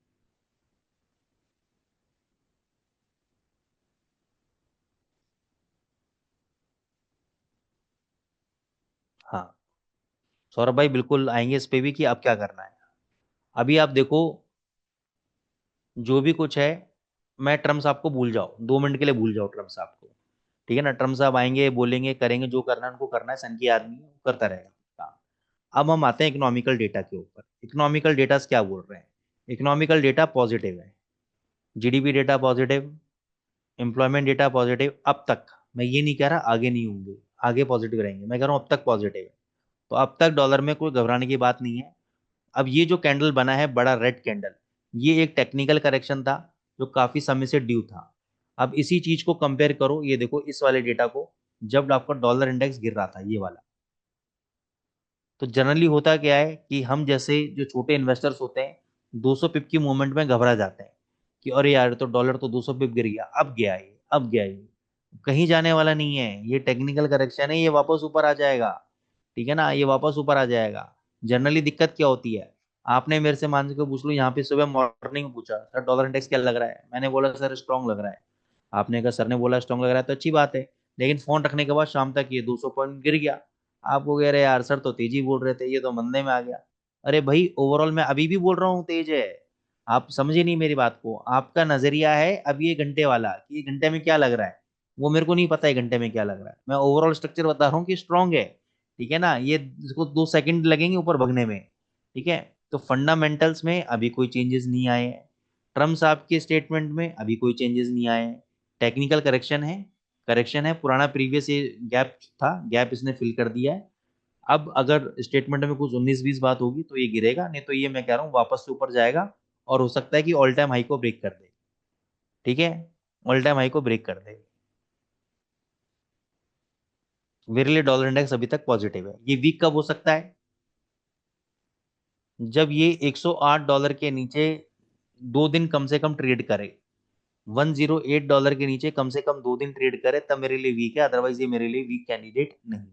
हाँ, सौरभ भाई बिल्कुल आएंगे इस पे भी कि अब क्या करना है। अभी आप देखो, जो भी कुछ है, मैं ट्रम्प साहब को भूल जाओ, 2 मिनट के लिए भूल जाओ ट्रम्प साहब को। ठीक है ना, ट्रम्प साहब आएंगे, बोलेंगे, करेंगे, जो करना है उनको करना है, सन की आदमी है, वो करता रहेगा काम। अब हम आते हैं इकोनॉमिकल डेटा के ऊपर। इकोनॉमिकल डेटा क्या बोल रहे हैं? इकोनॉमिकल डेटा पॉजिटिव है, GDP data positive, employment data positive अब तक। मैं ये नहीं कह रहा आगे नहीं होंगे, आगे पॉजिटिव रहेंगे, मैं कह रहा हूँ अब तक पॉजिटिव है। तो अब तक डॉलर में कोई घबराने की बात नहीं है। अब ये जो कैंडल बना है, बड़ा रेड कैंडल, ये एक टेक्निकल करेक्शन था जो काफी समय से ड्यू था। अब इसी चीज को कंपेयर करो, ये देखो इस वाले डेटा को, जब आपका डॉलर इंडेक्स गिर रहा था ये वाला। तो जनरली होता क्या है कि हम जैसे जो छोटे इन्वेस्टर्स होते हैं, 200 पिप की मूवमेंट में घबरा जाते हैं कि अरे यार तो डॉलर तो 200 पिप गिर गया, अब गया ये, अब गया ये, कहीं जाने वाला नहीं है, ये टेक्निकल करेक्शन है, ये वापस ऊपर आ जाएगा। ठीक है ना, ये वापस ऊपर आ जाएगा। जनरली दिक्कत क्या होती है, आपने मेरे से मान के पूछ लो, यहाँ पे सुबह मॉर्निंग में पूछा सर डॉलर इंडेक्स क्या लग रहा है, मैंने बोला सर स्ट्रांग लग रहा है। आपने कहा, सर ने बोला स्ट्रांग लग रहा है तो अच्छी बात है, लेकिन फोन रखने के बाद शाम तक ये 200 पॉइंट गिर गया। आपको कह रहे यार सर तो तेजी बोल रहे थे, ये तो मंदे में आ गया। अरे भाई ओवरऑल मैं अभी भी बोल रहा हूँ तेज है, आप समझे नहीं मेरी बात को। आपका नजरिया है अब ये घंटे वाला कि ये घंटे में क्या लग रहा है, वो मेरे को नहीं पता है घंटे में क्या लग रहा है, मैं ओवरऑल स्ट्रक्चर बता रहा हूँ कि स्ट्रांग है। ठीक है ना, ये इसको 2 सेकंड लगेंगे ऊपर भगने में, ठीक है, तो फंडामेंटल्स में अभी कोई चेंजेस नहीं आए हैं, ट्रम्स आपके स्टेटमेंट में अभी कोई चेंजेस नहीं आए हैं, टेक्निकल करेक्शन है, पुराना प्रीवियस ये गैप था, गैप इसने फिल कर दिया है। अब अगर स्टेटमेंट में कुछ 19-20 बात होगी तो ये गिरेगा, नहीं तो ये मैं कह रहा हूँ वापस से ऊपर जाएगा और हो सकता है कि ऑल टाइम हाई को ब्रेक कर दे। ठीक है, ऑल टाइम हाई को ब्रेक कर दे। मेरे लिए डॉलर इंडेक्स अभी तक पॉजिटिव है। ये वीक कब हो सकता है? जब ये $108 के नीचे 2 दिन कम से कम ट्रेड करे, $108 के नीचे कम से कम 2 दिन ट्रेड करे, तब मेरे लिए वीक है, अदरवाइज ये मेरे लिए वीक कैंडिडेट नहीं।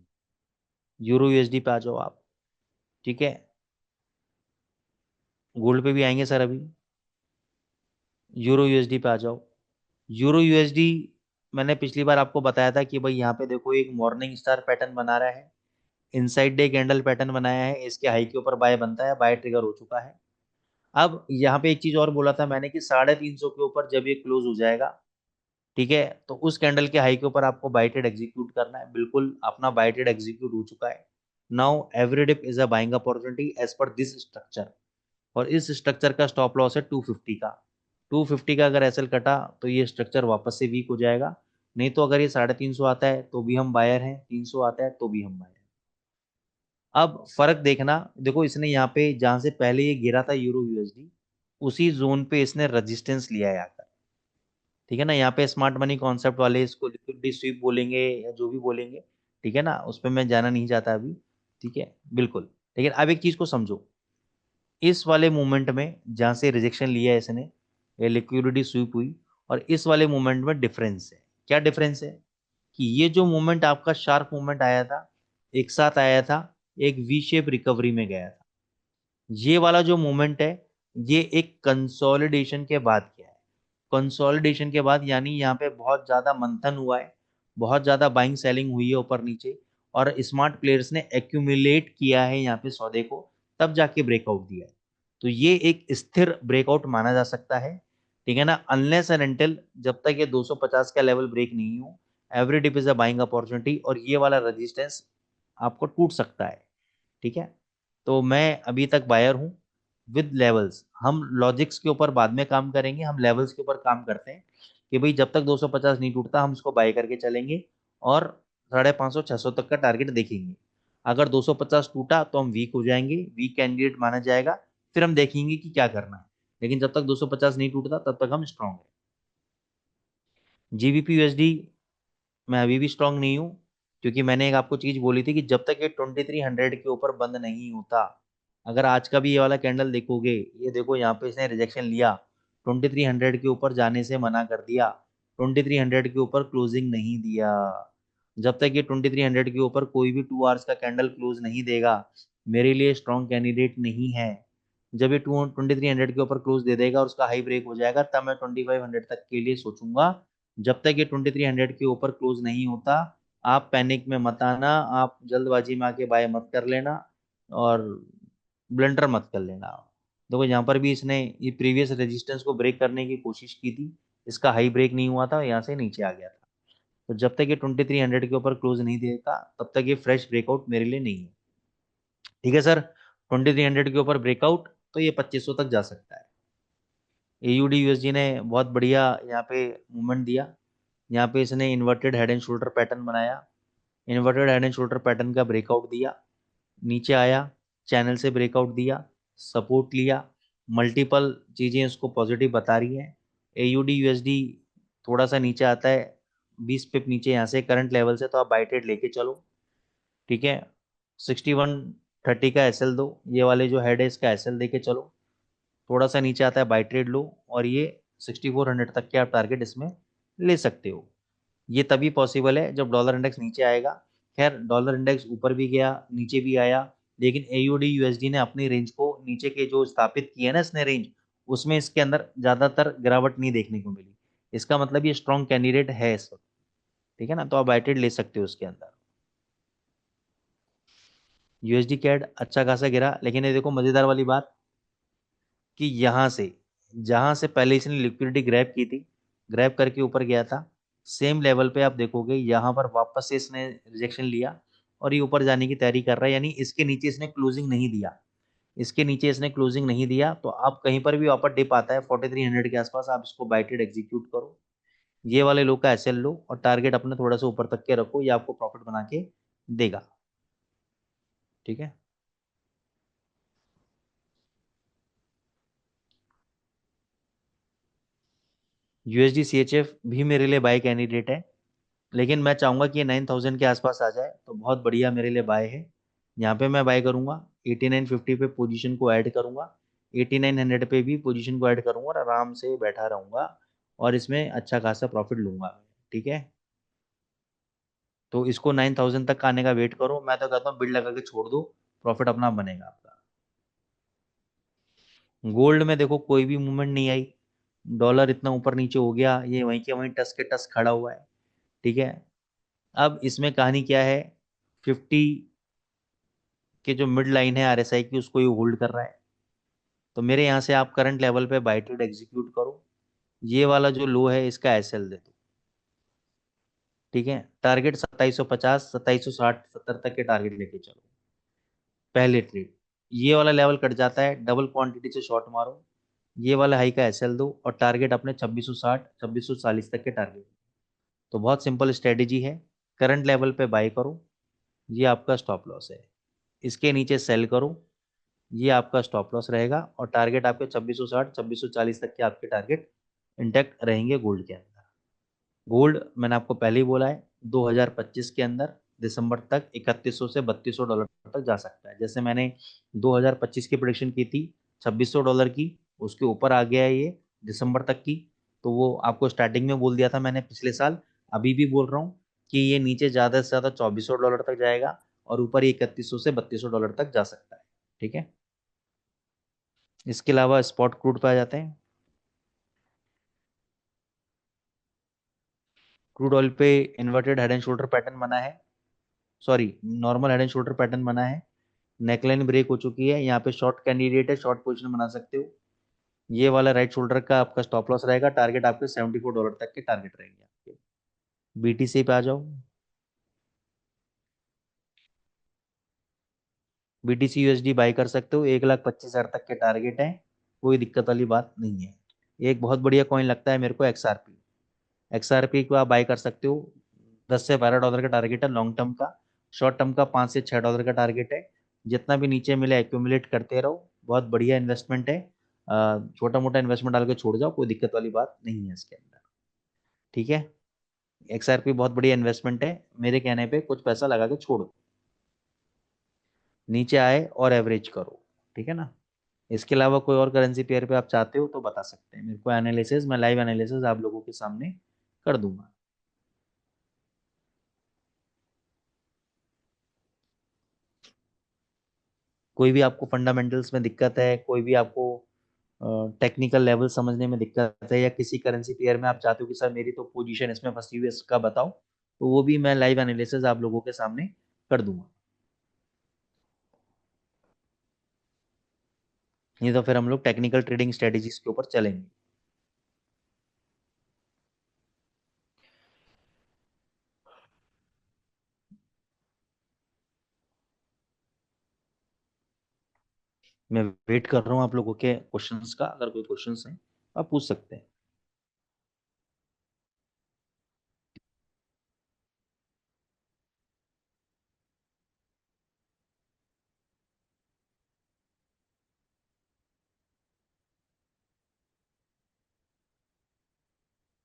यूरो यूएसडी पे आ जाओ आप। ठीक है, गोल्ड पे भी आएंगे सर अभी। यूरो यूएसडी पे आ जाओ। यूरो यूएसडी मैंने पिछली बार आपको बताया था कि भाई यहाँ पे देखो एक मॉर्निंग स्टार पैटर्न बना रहा है, इनसाइड डे कैंडल पैटर्न बनाया है, इसके हाई के ऊपर बाय बनता है, बाय ट्रिगर हो चुका है। अब यहाँ पे एक चीज और बोला था मैंने कि 350 के ऊपर जब ये क्लोज हो जाएगा, ठीक है, तो उस कैंडल के हाई के ऊपर आपको बाय ट्रेड एग्जीक्यूट करना है। बिल्कुल अपना बाय ट्रेड एग्जीक्यूट हो चुका है। Now every dip is a buying opportunity as per this structure, और इस स्ट्रक्चर का स्टॉप लॉस है 250 का। 250 का अगर एसएल कटा तो ये स्ट्रक्चर वापस से वीक हो जाएगा, नहीं तो अगर ये 350 आता है तो भी हम बायर हैं, 300 आता है तो भी हम बायर हैं। अब फर्क देखना, देखो इसने यहाँ पे जहां से पहले ये गिरा था यूरो यूएसडी, उसी जोन पे इसने रेजिस्टेंस लिया है आकर। ठीक है ना, यहाँ पे स्मार्ट मनी कॉन्सेप्ट वाले इसको लिक्विडिटी स्वीप बोलेंगे या जो भी बोलेंगे, ठीक है ना, उस पर मैं जाना नहीं चाहता अभी। ठीक है, बिल्कुल। लेकिन अब एक चीज को समझो, इस वाले मूवमेंट में जहां से रिजेक्शन लिया है इसने, ये लिक्विडिटी स्वीप हुई, और इस वाले मूवमेंट में डिफरेंस है। क्या डिफरेंस है? कि ये जो मूवमेंट आपका शार्प मूवमेंट आया था, एक साथ आया था, एक वी शेप रिकवरी में गया था। ये वाला जो मूवमेंट है, ये एक कंसोलिडेशन के बाद क्या है, कंसोलिडेशन के बाद, यानी यहाँ पे बहुत ज्यादा मंथन हुआ है, बहुत ज्यादा बाइंग सेलिंग हुई है ऊपर नीचे, और स्मार्ट प्लेयर्स ने एक्यूमुलेट किया है यहाँ पे सौदे को, तब जाके ब्रेकआउट दिया है। तो ये एक स्थिर ब्रेकआउट माना जा सकता है। ठीक है ना, अनलेस एंड अनटिल, जब तक ये 250 का लेवल ब्रेक नहीं हो, every dip is a buying opportunity, और ये वाला रेजिस्टेंस आपको टूट सकता है। ठीक है, तो मैं अभी तक बायर हूँ विद लेवल्स। हम लॉजिक्स के ऊपर बाद में काम करेंगे, हम लेवल्स के ऊपर काम करते हैं कि भाई जब तक 250 नहीं टूटता हम इसको बाय करके चलेंगे, और 550 600 तक का टारगेट देखेंगे। अगर 250 टूटा तो हम वीक हो जाएंगे, वीक कैंडिडेट माना जाएगा, फिर हम देखेंगे कि क्या करना है। लेकिन जब तक 250 नहीं टूटता तब तक हम स्ट्रांग है। जीबीपी यूएसडी मैं अभी भी स्ट्रांग नहीं हूँ, क्योंकि मैंने एक आपको चीज बोली थी कि जब तक ये 2300 के ऊपर बंद नहीं होता, अगर आज का भी ये वाला कैंडल देखोगे, ये देखो यहाँ पे इसने रिजेक्शन लिया, 2300 के ऊपर जाने से मना कर दिया, 2300 के ऊपर क्लोजिंग नहीं दिया। जब तक ये 2300 के ऊपर कोई भी 2 आवर्स का कैंडल क्लोज नहीं देगा, मेरे लिए स्ट्रॉन्ग कैंडिडेट नहीं है। जब ये 2300 के ऊपर क्लोज दे देगा और उसका हाई ब्रेक हो जाएगा, तब मैं 2500 तक के लिए सोचूंगा। जब तक ये 2300 के ऊपर क्लोज नहीं होता, आप पैनिक में मत आना, आप जल्दबाजी में आके बाय मत कर लेना, और ब्लंडर मत कर लेना। देखो यहाँ पर भी इसने ये प्रीवियस रेजिस्टेंस को ब्रेक करने की कोशिश की थी, इसका हाई ब्रेक नहीं हुआ था, यहाँ से नीचे आ गया था। तो जब तक ये 2300 के ऊपर क्लोज नहीं देगा, तब तक ये फ्रेश ब्रेकआउट मेरे लिए नहीं है। ठीक है सर, 2300 के ऊपर ब्रेकआउट तो ये 2500 तक जा सकता है। एयूडी यूएसडी ने बहुत बढ़िया यहाँ पे मूवमेंट दिया। यहाँ पे इसने inverted head and shoulder pattern बनाया, inverted head and shoulder pattern का ब्रेकआउट दिया, नीचे आया, चैनल से ब्रेकआउट दिया, सपोर्ट लिया, मल्टीपल चीजें उसको पॉजिटिव बता रही हैं। एयूडी यूएसडी थोड़ा सा नीचे आता है, 20 पिप नीचे यहाँ से करंट लेवल से, तो आप बाई ट्रेड लेके चलो। ठीक है, 6130 का एसएल दो, ये वाले जो हेड है इसका एसएल देके चलो। थोड़ा सा नीचे आता है बाई ट्रेड लो, और ये 6400 तक के आप टारगेट इसमें ले सकते हो। ये तभी पॉसिबल है जब डॉलर इंडेक्स नीचे आएगा। खैर डॉलर इंडेक्स ऊपर भी गया, नीचे भी आया, लेकिन एयूडी यूएसडी ने अपनी रेंज को नीचे के जो स्थापित किया ना इसने रेंज, उसमें इसके अंदर ज्यादातर गिरावट नहीं देखने को मिली। इसका मतलब ये स्ट्रॉन्ग कैंडिडेट है इस वक्त। ठीक है ना, तो आप बाय ट्रेड ले सकते हो उसके अंदर। यूएसडी कैड अच्छा खासा गिरा, लेकिन ये देखो मजेदार वाली बात, कि यहाँ से जहां से पहले इसने लिक्विडिटी ग्रैब की थी, ग्रैब करके ऊपर गया था, सेम लेवल पे आप देखोगे यहाँ पर वापस से इसने रिजेक्शन लिया, और ये ऊपर जाने की तैयारी कर रहा है, यानी इसके नीचे इसने क्लोजिंग नहीं दिया। इसके नीचे इसने क्लोजिंग नहीं दिया, तो आप कहीं पर भी वापस डिप आता है 4300 के आसपास, आप इसको बाय ट्रेड एग्जीक्यूट करो, ये वाले लो का एसएल लो और टारगेट अपने थोड़ा सा ऊपर तक के रखो, ये आपको प्रॉफिट बना के देगा। ठीक है। यूएसडी सीएचएफ भी मेरे लिए बाय कैंडिडेट है, लेकिन मैं चाहूंगा कि ये 9000 के आसपास आ जाए तो बहुत बढ़िया मेरे लिए बाय है। यहाँ पे मैं बाय करूंगा, 8950 पे पोजीशन को ऐड करूंगा, 8900 पे भी पोजीशन को ऐड करूंगा और आराम से बैठा रहूंगा और इसमें अच्छा खासा प्रॉफिट लूंगा। ठीक है। तो इसको 9000 तक आने का वेट करो, मैं तो कहता हूँ बिल्ड लगा के छोड़ दो, प्रॉफिट अपना बनेगा आपका। गोल्ड में देखो कोई भी मूवमेंट नहीं आई, डॉलर इतना ऊपर नीचे हो गया, ये वहीं के वहीं टस के टस खड़ा हुआ है। ठीक है। अब इसमें कहानी क्या है, 50 के जो मिड लाइन है आरएसआई की, उसको ये होल्ड कर रहा है, तो मेरे यहाँ से आप करंट लेवल पे बाय ट्रेड एग्जीक्यूट करो, ये वाला जो लो है इसका एसएल दे दो। ठीक है। टारगेट 2750, 2760, 70 तक के टारगेट लेके चलो। पहले ट्रेड ये वाला लेवल कट जाता है, डबल क्वांटिटी से शॉर्ट मारो, ये वाला हाई का एसएल दो और टारगेट अपने 2660, 2640 तक के टारगेट। तो बहुत सिंपल स्ट्रेटेजी है, करंट लेवल पे बाय करो, ये आपका स्टॉप लॉस है, इसके नीचे सेल करो, ये आपका स्टॉप लॉस रहेगा और टारगेट आपके 2660, 2640 तक के आपके टारगेट इंटैक्ट रहेंगे गोल्ड के अंदर। गोल्ड मैंने आपको पहले ही बोला है 2025 के अंदर दिसंबर तक 3100 से 3200 डॉलर तक जा सकता है। जैसे मैंने 2025 की प्रेडिक्शन की थी 2600 डॉलर की, उसके ऊपर आ गया है ये दिसंबर तक की। तो वो आपको स्टार्टिंग में बोल दिया था मैंने पिछले साल, अभी भी बोल रहा हूँ कि ये नीचे ज़्यादा से ज़्यादा 2400 डॉलर तक जाएगा और ऊपर ये 3100 से 3200 डॉलर तक जा सकता है। ठीक है। इसके अलावा स्पॉट क्रूड पे आ जाते हैं। क्रूड ऑयल पे inverted head and shoulder pattern बना है, sorry normal head and shoulder pattern बना है, नेकलाइन ब्रेक हो चुकी है, यहाँ पे शॉर्ट कैंडिडेट है, शॉर्ट पोजीशन बना सकते हो। ये वाला राइट शोल्डर का आपका स्टॉप लॉस रहेगा, टारगेट आपके 74 डॉलर तक के टारगेट रहेंगे आपके। बीटीसी पे आ जाओ। बीटीसी यूएसडी बाई कर सकते हो, 1,25,000 तक के टारगेट है, कोई दिक्कत वाली बात नहीं है। एक बहुत बढ़िया कॉइन लगता है मेरे को एक्सआरपी, एक्सआरपी को आप बाई कर सकते हो, 10 से 12 डॉलर का टारगेट है लॉन्ग टर्म का, शॉर्ट टर्म का 5 से 6 डॉलर का टारगेट है। जितना भी नीचे मिले एक्यूमुलेट करते रहो, बहुत बढ़िया इन्वेस्टमेंट है। छोटा मोटा इन्वेस्टमेंट डाल के छोड़ जाओ, कोई दिक्कत वाली बात नहीं है इसके अंदर। ठीक है। एक्सआरपी बहुत बढ़िया इन्वेस्टमेंट है, मेरे कहने पे कुछ पैसा लगा के छोड़ो, नीचे आए और एवरेज करो। ठीक है ना। इसके अलावा कोई और करेंसी पेयर पे आप चाहते हो तो बता सकते हैं मेरे को, एनालिसिस मैं लाइव एनालिसिस आप लोगों के सामने कर दूंगा। कोई भी आपको फंडामेंटल्स में दिक्कत है, कोई भी आपको टेक्निकल लेवल समझने में दिक्कत है, या किसी करेंसी पेयर में आप चाहते हो कि सर मेरी तो पोजीशन इसमें फंसी हुई है इसका बताओ, तो वो भी मैं लाइव एनालिसिस आप लोगों के सामने कर दूंगा। नहीं तो फिर हम लोग टेक्निकल ट्रेडिंग स्ट्रेटेजीज के ऊपर चलेंगे। मैं वेट कर रहा हूँ आप लोगों के क्वेश्चंस का, अगर कोई क्वेश्चंस हैं आप पूछ सकते हैं।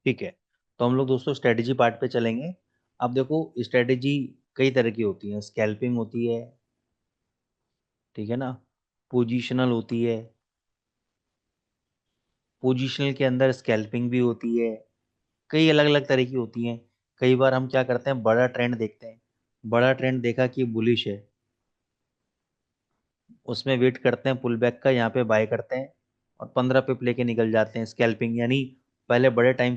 ठीक है। तो हम लोग दोस्तों स्ट्रेटेजी पार्ट पे चलेंगे। अब देखो स्ट्रेटेजी कई तरह की होती है, स्कैल्पिंग होती है, ठीक है ना, पोजिशनल होती है, पोजिशनल के अंदर स्कैल्पिंग भी होती है, कई अलग अलग तरह की होती हैं। कई बार हम क्या करते हैं, बड़ा ट्रेंड देखते हैं, बड़ा ट्रेंड देखा कि बुलिश है, उसमें वेट करते हैं पुल बैक का, यहाँ पे बाय करते हैं और 15 पिप लेके निकल जाते हैं, स्कैल्पिंग यानी पहले बड़ा टाइम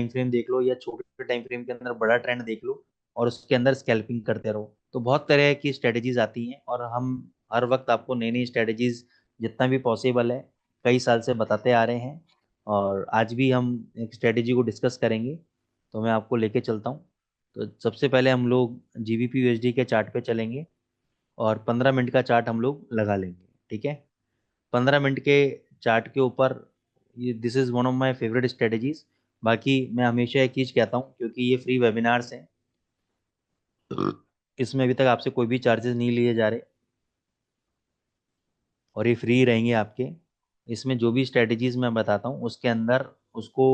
फ्रेम देख लो या छोटे टाइम फ्रेम के अंदर बड़ा ट्रेंड देख लो और उसके अंदर स्कैल्पिंग करते रहो। तो बहुत तरह की स्ट्रेटेजीज आती हैं और हम हर वक्त आपको नई नई स्ट्रेटेजीज जितना भी पॉसिबल है कई साल से बताते आ रहे हैं, और आज भी हम एक स्ट्रेटेजी को डिस्कस करेंगे। तो मैं आपको लेके चलता हूँ। तो सबसे पहले हम लोग जीबीपी यूएसडी के चार्ट पे चलेंगे और 15 मिनट का चार्ट हम लोग लगा लेंगे। ठीक है। 15 मिनट के चार्ट के ऊपर ये this is one of my favourite strategies. बाकी मैं हमेशा एक चीज़ कहता हूँ, क्योंकि ये फ्री वेबिनार्स हैं, इसमें अभी तक आपसे कोई भी चार्जेस नहीं लिए जा रहे और ये फ्री रहेंगे आपके। इसमें जो भी स्ट्रेटजीज मैं बताता हूँ उसके अंदर उसको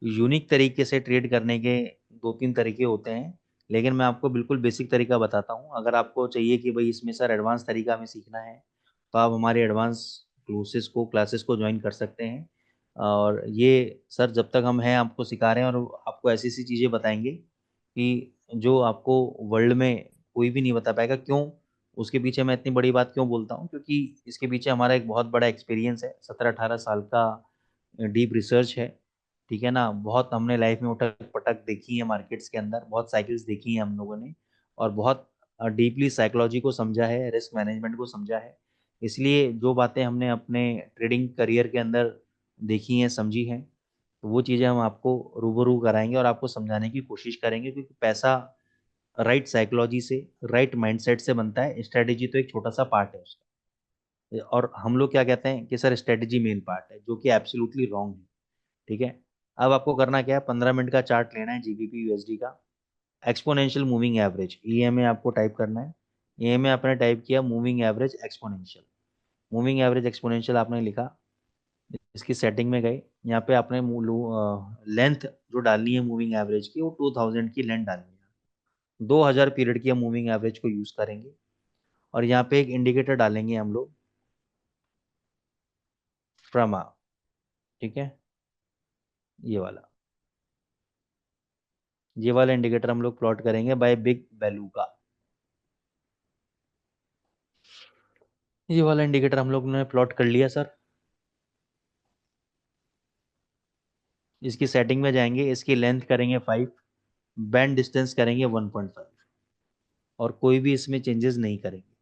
यूनिक तरीके से ट्रेड करने के 2-3 तरीके होते हैं, लेकिन मैं आपको बिल्कुल बेसिक तरीका बताता हूँ। अगर आपको चाहिए कि भाई इसमें सर एडवांस तरीका हमें सीखना है, तो आप हमारे एडवांस क्लासेस को ज्वाइन कर सकते हैं। और ये सर जब तक हम हैं आपको सिखा रहे हैं और आपको ऐसी ऐसी चीज़ें बताएंगे कि जो आपको वर्ल्ड में कोई भी नहीं बता पाएगा। क्यों? उसके पीछे मैं इतनी बड़ी बात क्यों बोलता हूँ, क्योंकि इसके पीछे हमारा एक बहुत बड़ा एक्सपीरियंस है, 17-18 साल का डीप रिसर्च है। ठीक है ना, बहुत हमने लाइफ में उठक पटक देखी है मार्केट्स के अंदर, बहुत साइकिल्स देखी हैं हम लोगों ने, और बहुत डीपली साइकोलॉजी को समझा है, रिस्क मैनेजमेंट को समझा है। इसलिए जो बातें हमने अपने ट्रेडिंग करियर के अंदर देखी हैं, समझी हैं, तो वो चीज़ें हम आपको रूबरू कराएंगे और आपको समझाने की कोशिश करेंगे। क्योंकि पैसा राइट साइकोलॉजी से, राइट माइंडसेट से बनता है, स्ट्रेटेजी तो एक छोटा सा पार्ट है उसका। और हम लोग क्या कहते हैं कि सर स्ट्रेटेजी मेन पार्ट है, जो कि एब्सोल्युटली रॉन्ग है। ठीक है। अब आपको करना क्या है, 15 मिनट का चार्ट लेना है जीबीपी यूएसडी का, एक्सपोनेंशियल मूविंग एवरेज ईएमए आपको टाइप करना है। ईएमए आपने टाइप किया, moving average exponential. Moving average exponential आपने लिखा, इसकी सेटिंग में गए, यहाँ पे आपने लेंथ जो डालनी है मूविंग एवरेज की, वो 2000 की लेंथ डालनी है। 2000 पीरियड की हम मूविंग एवरेज को यूज करेंगे। और यहाँ पे एक इंडिकेटर डालेंगे हम लोग, फ्रमा। ठीक है, ये वाला, ये वाला इंडिकेटर हम लोग प्लॉट करेंगे बाय बिग वैल्यू का। ये वाला इंडिकेटर हम लोग ने प्लॉट कर लिया सर। इसकी सेटिंग में जाएंगे, इसकी लेंथ करेंगे 5, बैंड डिस्टेंस करेंगे 1.5, और कोई भी इसमें चेंजेस नहीं करेंगे,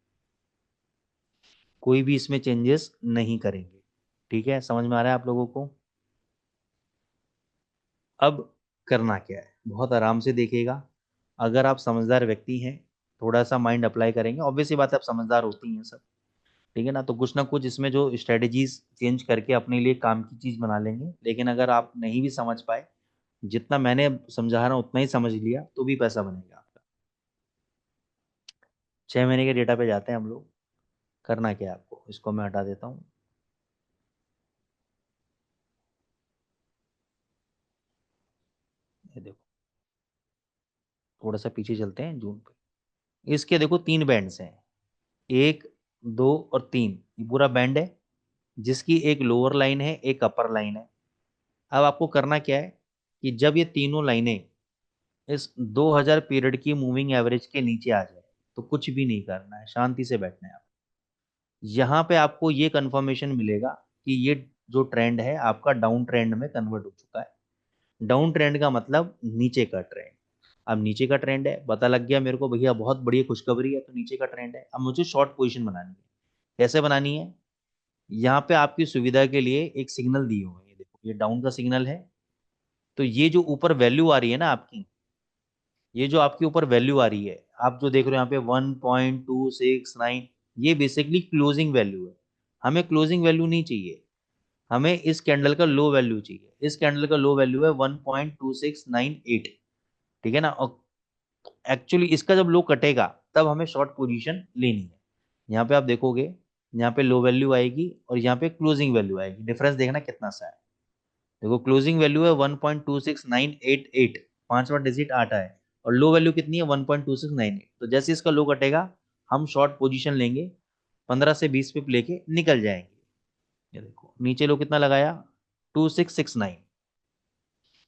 कोई भी इसमें चेंजेस नहीं करेंगे। ठीक है, समझ में आ रहा है आप लोगों को? अब करना क्या है, बहुत आराम से देखिएगा। अगर आप समझदार व्यक्ति हैं, थोड़ा सा माइंड अप्लाई करेंगे, ऑब्वियसली बात है आप समझदार होती हैं सब। ठीक है ना, तो कुछ ना कुछ इसमें जो स्ट्रेटेजीज चेंज करके अपने लिए काम की चीज बना लेंगे। लेकिन अगर आप नहीं भी समझ पाए, जितना मैंने समझा रहा हूँ उतना ही समझ लिया, तो भी पैसा बनेगा आपका। 6 महीने के डेटा पे जाते हैं हम लोग। करना क्या है आपको, इसको मैं हटा देता हूँ। ये देखो, थोड़ा सा पीछे चलते हैं जून पे। इसके देखो 3 बैंड्स हैं, 1, 2 और 3, ये पूरा बैंड है, जिसकी एक लोअर लाइन है, एक अपर लाइन है। अब आपको करना क्या है कि जब ये तीनों लाइनें इस 2000 पीरियड की मूविंग एवरेज के नीचे आ जाए, तो कुछ भी नहीं करना है, शांति से बैठना है आप। यहाँ पे आपको ये कंफर्मेशन मिलेगा कि ये जो ट्रेंड है आपका डाउन ट्रेंड में कन्वर्ट हो चुका है। डाउन ट्रेंड का मतलब नीचे का ट्रेंड। अब नीचे का ट्रेंड है, पता लग गया मेरे को भैया, बहुत बड़ी खुशखबरी है, तो नीचे का ट्रेंड है, अब मुझे शॉर्ट पोजीशन बनानी है। कैसे बनानी है? यहाँ पे आपकी सुविधा के लिए एक सिग्नल दिए हुए हैं, ये देखो, ये डाउन का सिग्नल है। तो ये जो ऊपर वैल्यू आ रही है ना आपकी, ये जो आपके ऊपर वैल्यू आ रही है, आप जो देख रहे हो यहाँ पे 1.269, ये बेसिकली क्लोजिंग वैल्यू है। हमें क्लोजिंग वैल्यू नहीं चाहिए, हमें इस कैंडल का लो वैल्यू चाहिए। इस कैंडल का लो वैल्यू है 1.2698। ठीक है ना, और एक्चुअली इसका जब लो कटेगा तब हमें शॉर्ट पोजीशन लेनी है। यहाँ पे आप देखोगे, यहाँ पे लो वैल्यू आएगी और यहाँ पे क्लोजिंग वैल्यू आएगी, डिफरेंस देखना कितना सा है। देखो, क्लोजिंग वैल्यू है 1.26988, पांचवा डिजिट 8 है, और लो वैल्यू कितनी है 1.2698। तो जैसे इसका लो कटेगा, हम शॉर्ट पोजीशन लेंगे, 15 से 20 पिप लेके निकल जाएंगे। ये देखो, नीचे लो कितना लगाया, 2669,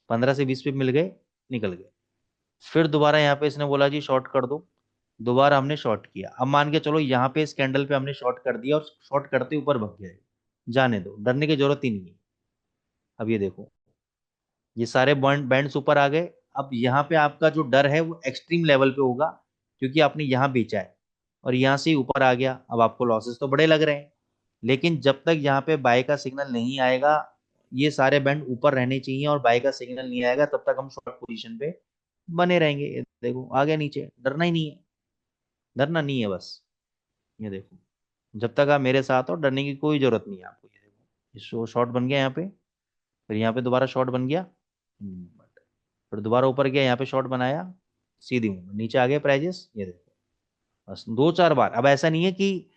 15 से 20 पिप मिल गए, निकल गए। फिर दोबारा यहाँ पे इसने बोला जी शॉर्ट कर दो, दोबारा हमने शॉर्ट किया। अब मान के चलो यहाँ पे इस कैंडल पे हमने शॉर्ट कर दिया और शॉर्ट करते ऊपर भग गए, जाने दो, डरने की जरूरत ही नहीं है। अब ये देखो, ये सारे बैंड्स ऊपर आ गए। अब यहाँ पे आपका जो डर है वो एक्सट्रीम लेवल पे होगा, क्योंकि आपने यहाँ बेचा है और यहाँ से ऊपर आ गया, अब आपको लॉसेस तो बड़े लग रहे हैं। लेकिन जब तक यहाँ पे बाय का सिग्नल नहीं आएगा, ये सारे बैंड ऊपर रहने चाहिए, और बाय का सिग्नल नहीं आएगा तब तक हम शॉर्ट पोजीशन पे बने रहेंगे। ये देखो आ गया नीचे, डरना ही नहीं है, डरना नहीं है बस। ये देखो, जब तक आप मेरे साथ हो डरने की कोई जरूरत नहीं है आपको। ये देखो शॉर्ट बन गया यहाँ पे, फिर यहाँ पे दोबारा शॉर्ट बन गया, फिर दोबारा ऊपर गया, यहाँ पे शॉर्ट बनाया, सीधी मूवमेंट, नीचे आ गए प्राइजेस, ये देखो बस 2-4 बार। अब ऐसा नहीं है कि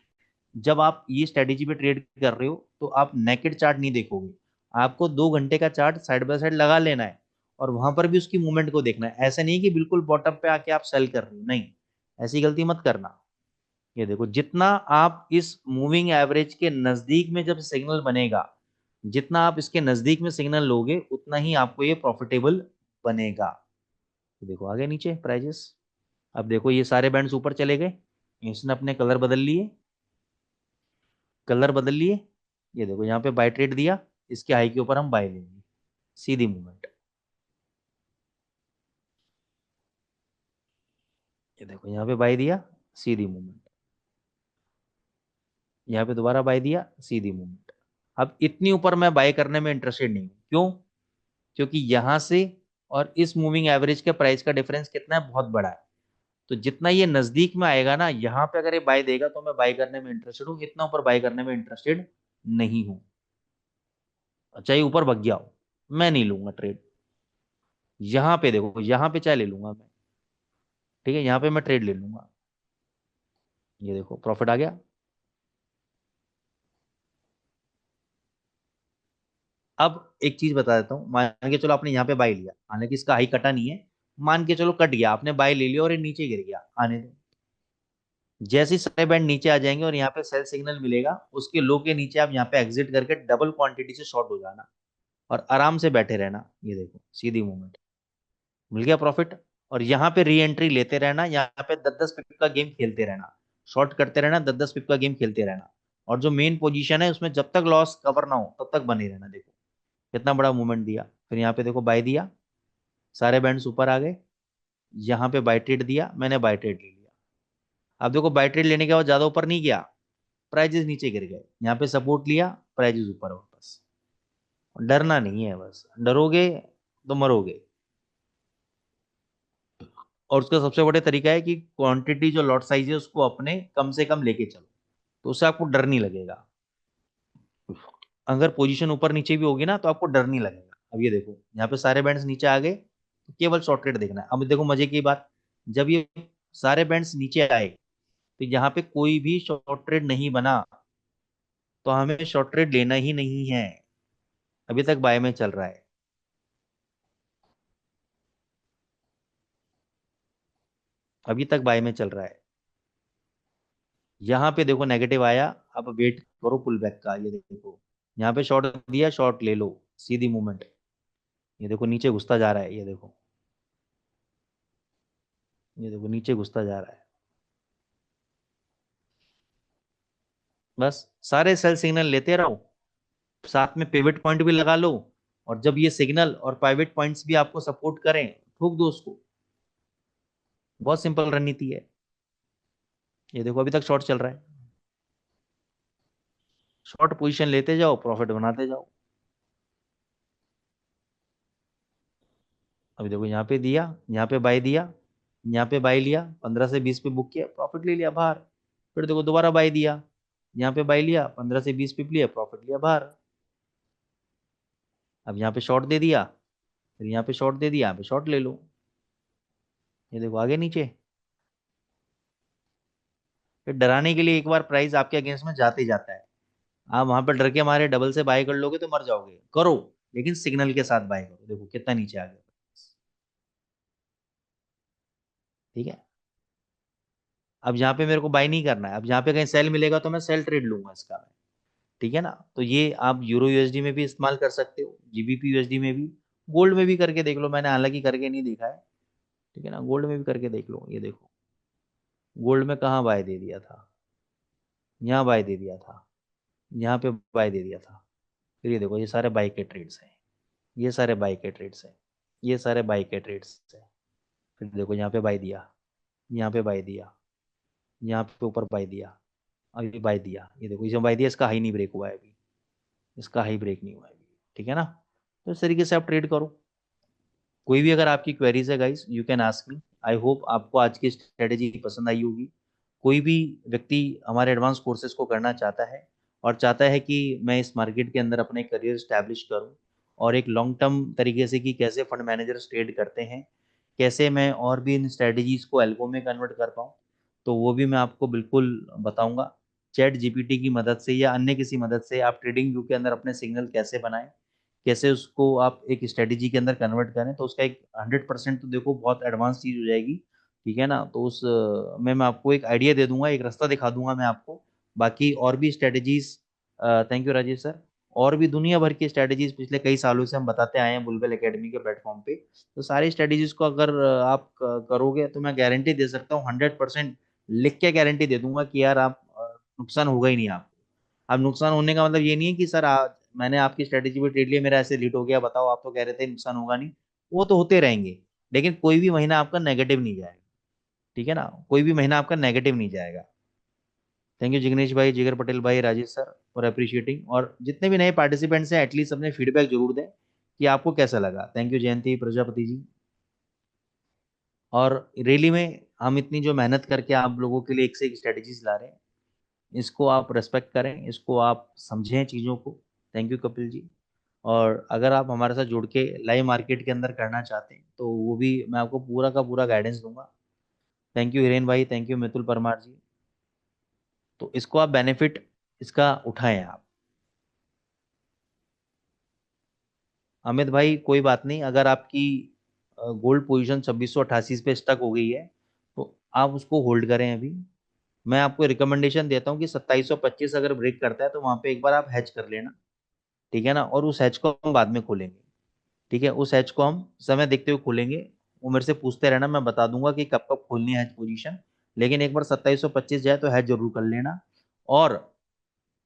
जब आप ये स्ट्रेटेजी पे ट्रेड कर रहे हो तो आप नेकेड चार्ट नहीं देखोगे, आपको 2 घंटे का चार्ट साइड बाय साइड लगा लेना है और वहां पर भी उसकी मूवमेंट को देखना है। ऐसा नहीं कि बिल्कुल बॉटम पे आके आप सेल कर रहे हो, नहीं, ऐसी गलती मत करना। ये देखो जितना आप इस मूविंग एवरेज के नजदीक में जब सिग्नल बनेगा, जितना आप इसके नजदीक में सिग्नल लोगे उतना ही आपको ये प्रॉफिटेबल बनेगा। तो देखो आगे नीचे प्राइजेस, अब देखो ये सारे बैंड्स ऊपर चले गए, इसने अपने कलर बदल लिए, कलर बदल लिए। ये देखो यहाँ पे बाय ट्रेड दिया, इसके हाई के ऊपर हम बाय लेंगे, सीधी मूवमेंट। ये देखो यहाँ पे बाय दिया, सीधी मूवमेंट, यहाँ पे दोबारा बाय दिया, सीधी मूवमेंट। अब इतनी ऊपर मैं बाय करने में इंटरेस्टेड नहीं हूँ, क्यों? क्योंकि यहाँ से और इस मूविंग एवरेज के प्राइस का डिफरेंस कितना है, बहुत बड़ा है। तो जितना ये नजदीक में आएगा ना, यहाँ पे अगर ये बाय देगा तो मैं बाय करने में इंटरेस्टेड हूँ, इतना ऊपर बाय करने में इंटरेस्टेड नहीं हूँ। चाहे ऊपर भग गया हो, मैं नहीं लूंगा ट्रेड। यहाँ पे देखो, यहाँ पे चाहे ले लूंगा मैं, ठीक है, यहाँ पे मैं ट्रेड ले लूंगा। ये देखो प्रॉफिट आ गया। अब एक चीज बता देता हूँ, मान के चलो आपने यहाँ पे बाय लिया, हालांकि इसका हाई कटा नहीं है, मान के चलो कट गया, आपने बाय ले लिया और ये नीचे गिर गया, आने दो। जैसे ही सारे बैंड नीचे आ जाएंगे और यहाँ पे सेल सिग्नल मिलेगा, उसके लो के नीचे आप यहाँ पे एग्जिट करके डबल क्वांटिटी से शॉर्ट हो जाना और आराम से बैठे रहना। ये देखो सीधी मूवमेंट, मिल गया प्रॉफिट। और यहाँ पे री एंट्री लेते रहना, यहाँ पे 10-10 पिप का गेम खेलते रहना, शॉर्ट करते रहना, 10-10 पिप का गेम खेलते रहना। और जो मेन पोजीशन है उसमें जब तक लॉस कवर ना हो तब तक बने रहना। देखो कितना बड़ा मूवमेंट दिया, फिर यहाँ पे देखो बाय दिया, सारे बैंड्स ऊपर आ गए, यहाँ पे बाय ट्रेड दिया, मैंने बाय ट्रेड ले लिया। अब देखो बाय ट्रेड लेने के बाद ज्यादा ऊपर नहीं गया, प्राइजेस नीचे गिर गए, यहाँ पे सपोर्ट लिया, प्राइजेस ऊपर वापस। डरना नहीं है, बस डरोगे तो मरोगे। और उसका सबसे बड़ा तरीका है कि क्वांटिटी जो लॉट साइज है उसको अपने कम से कम लेके चलो, तो उससे आपको डर नहीं लगेगा। अगर पोजीशन ऊपर नीचे भी होगी ना तो आपको डर नहीं लगेगा। अब ये देखो यहाँ पे सारे बैंड्स नीचे आ गए, तो केवल शॉर्ट ट्रेड देखना है। अब देखो मजे की बात, जब ये सारे बैंड्स नीचे आए तो यहाँ पे कोई भी शॉर्ट ट्रेड नहीं बना, तो हमें शॉर्ट ट्रेड लेना ही नहीं है। अभी तक बाय में चल रहा है, अभी तक बाय में चल रहा है। यहाँ पे देखो नेगेटिव आया, अब वेट करो पुल बैक का। ये देखो यहाँ पे शॉर्ट दिया, शॉर्ट ले लो, सीधी मूवमेंट। ये देखो नीचे घुसता जा रहा है, ये देखो, ये देखो नीचे घुसता जा रहा है। बस सारे सेल सिग्नल लेते रहो, साथ में पिवट पॉइंट भी लगा लो, और जब ये सिग्नल और पाइवेट पॉइंट्स भी आपको सपोर्ट करें, ठोक दो उसको। बहुत सिंपल रणनीति है। ये देखो अभी तक शॉर्ट चल रहा है, शॉर्ट पोजीशन लेते जाओ, प्रॉफिट बनाते जाओ। अभी देखो यहाँ पे दिया, यहाँ पे बाय दिया, यहाँ पे बाय लिया, 15 से 20 पे बुक किया, प्रॉफिट ले लिया बाहर। फिर देखो दोबारा बाय दिया, यहाँ पे बाय लिया, 15 से 20 पिप लिया, प्रॉफिट लिया बाहर। अब यहाँ पे शॉर्ट दे दिया, फिर यहाँ पे शॉर्ट दे दिया, यहाँ पे शॉर्ट ले लो। ये देखो आगे नीचे। फिर डराने के लिए एक बार प्राइस आपके अगेंस्ट में जाते ही जाता है, आप वहां पर डर के मारे डबल से बाय कर लोगे तो मर जाओगे। करो, लेकिन सिग्नल के साथ बाय करो। देखो कितना नीचे आ गया, ठीक है। अब यहाँ पे मेरे को बाय नहीं करना है, अब यहाँ पे कहीं सेल मिलेगा तो मैं सेल ट्रेड लूंगा इसका, ठीक है ना। तो ये आप यूरो यूएसडी में भी इस्तेमाल कर सकते हो, जीबीपी यूएसडी में भी, गोल्ड में भी करके देख लो, मैंने हालांकि करके नहीं देखा है, ठीक है ना, गोल्ड में भी करके देख लो। ये देखो गोल्ड में कहाँ बाय दे दिया था, यहाँ बाय दे दिया था, यहाँ पे बाय दे दिया था। फिर ये देखो ये सारे बाय के ट्रेड्स हैं, ये सारे बाय के ट्रेड्स हैं, ये सारे बाय के ट्रेड्स हैं। फिर देखो यहाँ पे बाय दिया, यहाँ पे बाय दिया, यहाँ पे ऊपर बाय दिया, अभी बाय दिया। ये देखो इसमें बाय दिया, इसका हाई नहीं ब्रेक हुआ है अभी, इसका हाई ब्रेक नहीं हुआ है अभी, ठीक है ना। तो इस तरीके से आप ट्रेड करो। कोई भी अगर आपकी क्वेरीज है guys, you can ask me. I hope आपको आज की स्ट्रेटेजी पसंद आई होगी। कोई भी व्यक्ति हमारे एडवांस कोर्सेज को करना चाहता है और चाहता है कि मैं इस मार्केट के अंदर अपने करियर स्टैब्लिश करूं और एक लॉन्ग टर्म तरीके से कि कैसे फंड मैनेजर ट्रेड करते हैं, कैसे मैं और भी इन स्ट्रेटजीज को एल्गो में कन्वर्ट कर पाऊँ, तो वो भी मैं आपको बिल्कुल बताऊंगा। चैट जीपीटी की मदद से या अन्य किसी मदद से आप ट्रेडिंग व्यू के अंदर अपने सिग्नल कैसे बनाएं, कैसे उसको आप एक स्ट्रेटेजी के अंदर कन्वर्ट करें, तो उसका एक 100% तो देखो बहुत एडवांस चीज हो जाएगी। ठीक है ना, तो उस में मैं आपको एक आइडिया दे दूंगा, एक रास्ता दिखा दूंगा मैं आपको। बाकी और भी strategies, thank you Rajesh sir, और भी दुनिया भर की स्ट्रेटेजीज पिछले कई सालों से हम बताते आए हैं बुलबुल एकेडमी के प्लेटफॉर्म पे। तो सारी स्ट्रेटेजीज को अगर आप करोगे तो मैं गारंटी दे सकता हूँ 100%, लिख के गारंटी दे दूंगा कि यार आप नुकसान होगा ही नहीं आपको। अब नुकसान होने का मतलब ये नहीं है कि सर आज मैंने आपकी स्ट्रेटेजी पे ट्रेड लिया मेरा ऐसे लीड हो गया, बताओ आप तो कह रहे थे नुकसान होगा नहीं। वो तो होते रहेंगे, लेकिन कोई भी महीना आपका नेगेटिव नहीं जाएगा। ठीक है ना, कोई भी महीना आपका नेगेटिव नहीं जाएगा। थैंक यू जिग्नेश भाई, जिगर पटेल भाई, राजेश सर फॉर अप्रिशिएटिंग। और जितने भी नए पार्टिसिपेंट्स हैं एटलीस्ट अपने फीडबैक जरूर दें कि आपको कैसा लगा। थैंक यू जयंती प्रजापति जी। और रैली में हम इतनी जो मेहनत करके आप लोगों के लिए एक से एक स्ट्रेटेजीज ला रहे हैं, इसको आप रेस्पेक्ट करें, इसको आप समझें चीज़ों को। Thank you Kapil ji. और अगर आप हमारे साथ जुड़ के लाइव मार्केट के अंदर करना चाहते हैं तो वो भी मैं आपको पूरा का पूरा गाइडेंस दूंगा। थैंक यू हिरेन भाई, थैंक यू मितुल परमार जी। तो इसको आप बेनिफिट इसका उठाएं आप। अमित भाई कोई बात नहीं, अगर आपकी गोल्ड पोजीशन 2688 पे स्टक हो गई है तो आप उसको होल्ड करें अभी। मैं आपको रिकमेंडेशन देता हूँ कि 2725 अगर ब्रेक करता है तो वहां पे एक बार आप हैच कर लेना। ठीक है ना, और उस हैच को हम बाद में खोलेंगे। ठीक है, उस हैच को हम समय देखते हुए खोलेंगे। वो मेरे से पूछते रहना, मैं बता दूंगा कि कब कब खोलनी है हैच पोजीशन। लेकिन एक बार 2725 जाए तो हैच जरूर कर लेना। और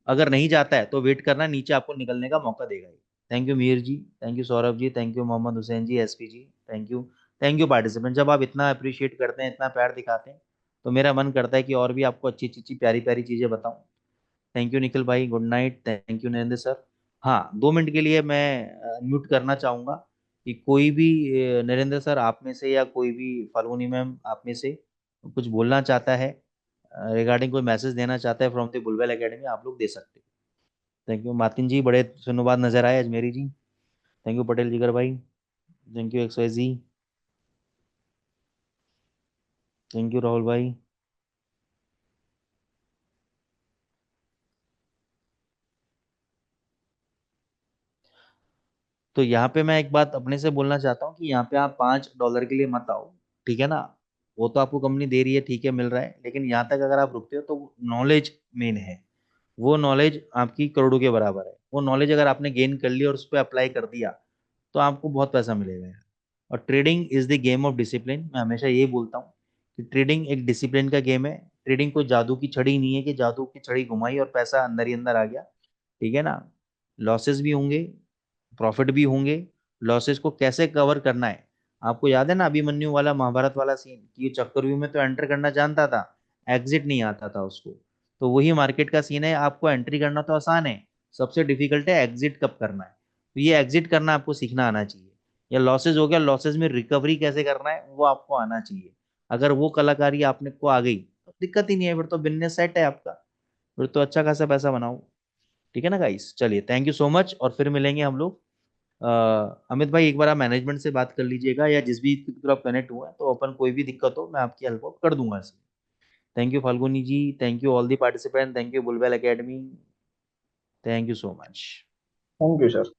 अगर नहीं जाता है तो वेट करना, नीचे आपको निकलने का मौका देगा ही। Thank you Mir ji, thank you Saurabh ji, thank you Mohammed Hussain ji, SP ji, thank you. Thank you participant, जब आप इतना अप्रिशिएट करते हैं, इतना प्यार दिखाते हैं, तो मेरा मन करता है कि और भी आपको अच्छी अच्छी प्यारी प्यारी चीजें बताऊं। थैंक यू निखिल भाई, good night, thank you Narendra sir. हाँ, 2 मिनट के लिए मैं म्यूट करना चाहूंगा कि कोई भी नरेंद्र सर आप में से या कोई भी फाल्गुनी मैम आप में से कुछ बोलना चाहता है, रिगार्डिंग कोई मैसेज देना चाहता है फ्रॉम द बुलबुल एकेडमी, आप लोग दे सकते हैं। थैंक यू मातिन जी, बड़े सुनो बाद नजर आए अजमेरी जी। थैंक यू पटेल जिगर भाई। Thank you X Y ji. Thank you Rahul भाई। तो यहाँ पे मैं एक बात अपने से बोलना चाहता हूँ कि यहाँ पे आप $5 के लिए मत आओ। ठीक है ना, वो तो आपको कंपनी दे रही है, ठीक है, मिल रहा है, लेकिन यहाँ तक अगर आप रुकते हो तो नॉलेज मेन है। वो नॉलेज आपकी करोड़ों के बराबर है। वो नॉलेज अगर आपने गेन कर लिया और उस पर अप्लाई कर दिया तो आपको बहुत पैसा मिलेगा यार। और trading is the game of discipline, मैं हमेशा ये बोलता हूँ कि ट्रेडिंग एक डिसिप्लिन का गेम है। ट्रेडिंग कोई जादू की छड़ी नहीं है कि जादू की छड़ी घुमाई और पैसा अंदर ही अंदर आ गया। ठीक है ना, लॉसेस भी होंगे, प्रॉफिट भी होंगे। लॉसेस को कैसे कवर करना है, आपको याद है ना अभिमन्यु वाला महाभारत वाला सीन कि ये चक्रव्यूह में तो एंटर करना जानता था, एग्जिट नहीं आता था उसको। तो वही मार्केट का सीन है, आपको एंट्री करना तो आसान है, सबसे डिफिकल्ट है एग्जिट कब करना है। तो ये एग्जिट करना आपको सीखना आना चाहिए। या लॉसेज हो गया, लॉसेज में रिकवरी कैसे करना है वो आपको आना चाहिए। अगर वो कलाकारी आपने को आ गई तो दिक्कत ही नहीं है, फिर तो बिजनेस सेट है आपका, फिर तो अच्छा खासा पैसा बनाओ। ठीक है ना गाइस, चलिए थैंक यू सो मच, और फिर मिलेंगे हम लोग। अमित भाई एक बार आप मैनेजमेंट से बात कर लीजिएगा या जिस भी की तरफ कनेक्ट हुआ है, तो अपन कोई भी दिक्कत हो मैं आपकी हेल्प कर दूंगा इसमें। Thank you Falguni ji, thank you all the participant, thank you Bulbul academy, thank you so much. Thank you sir.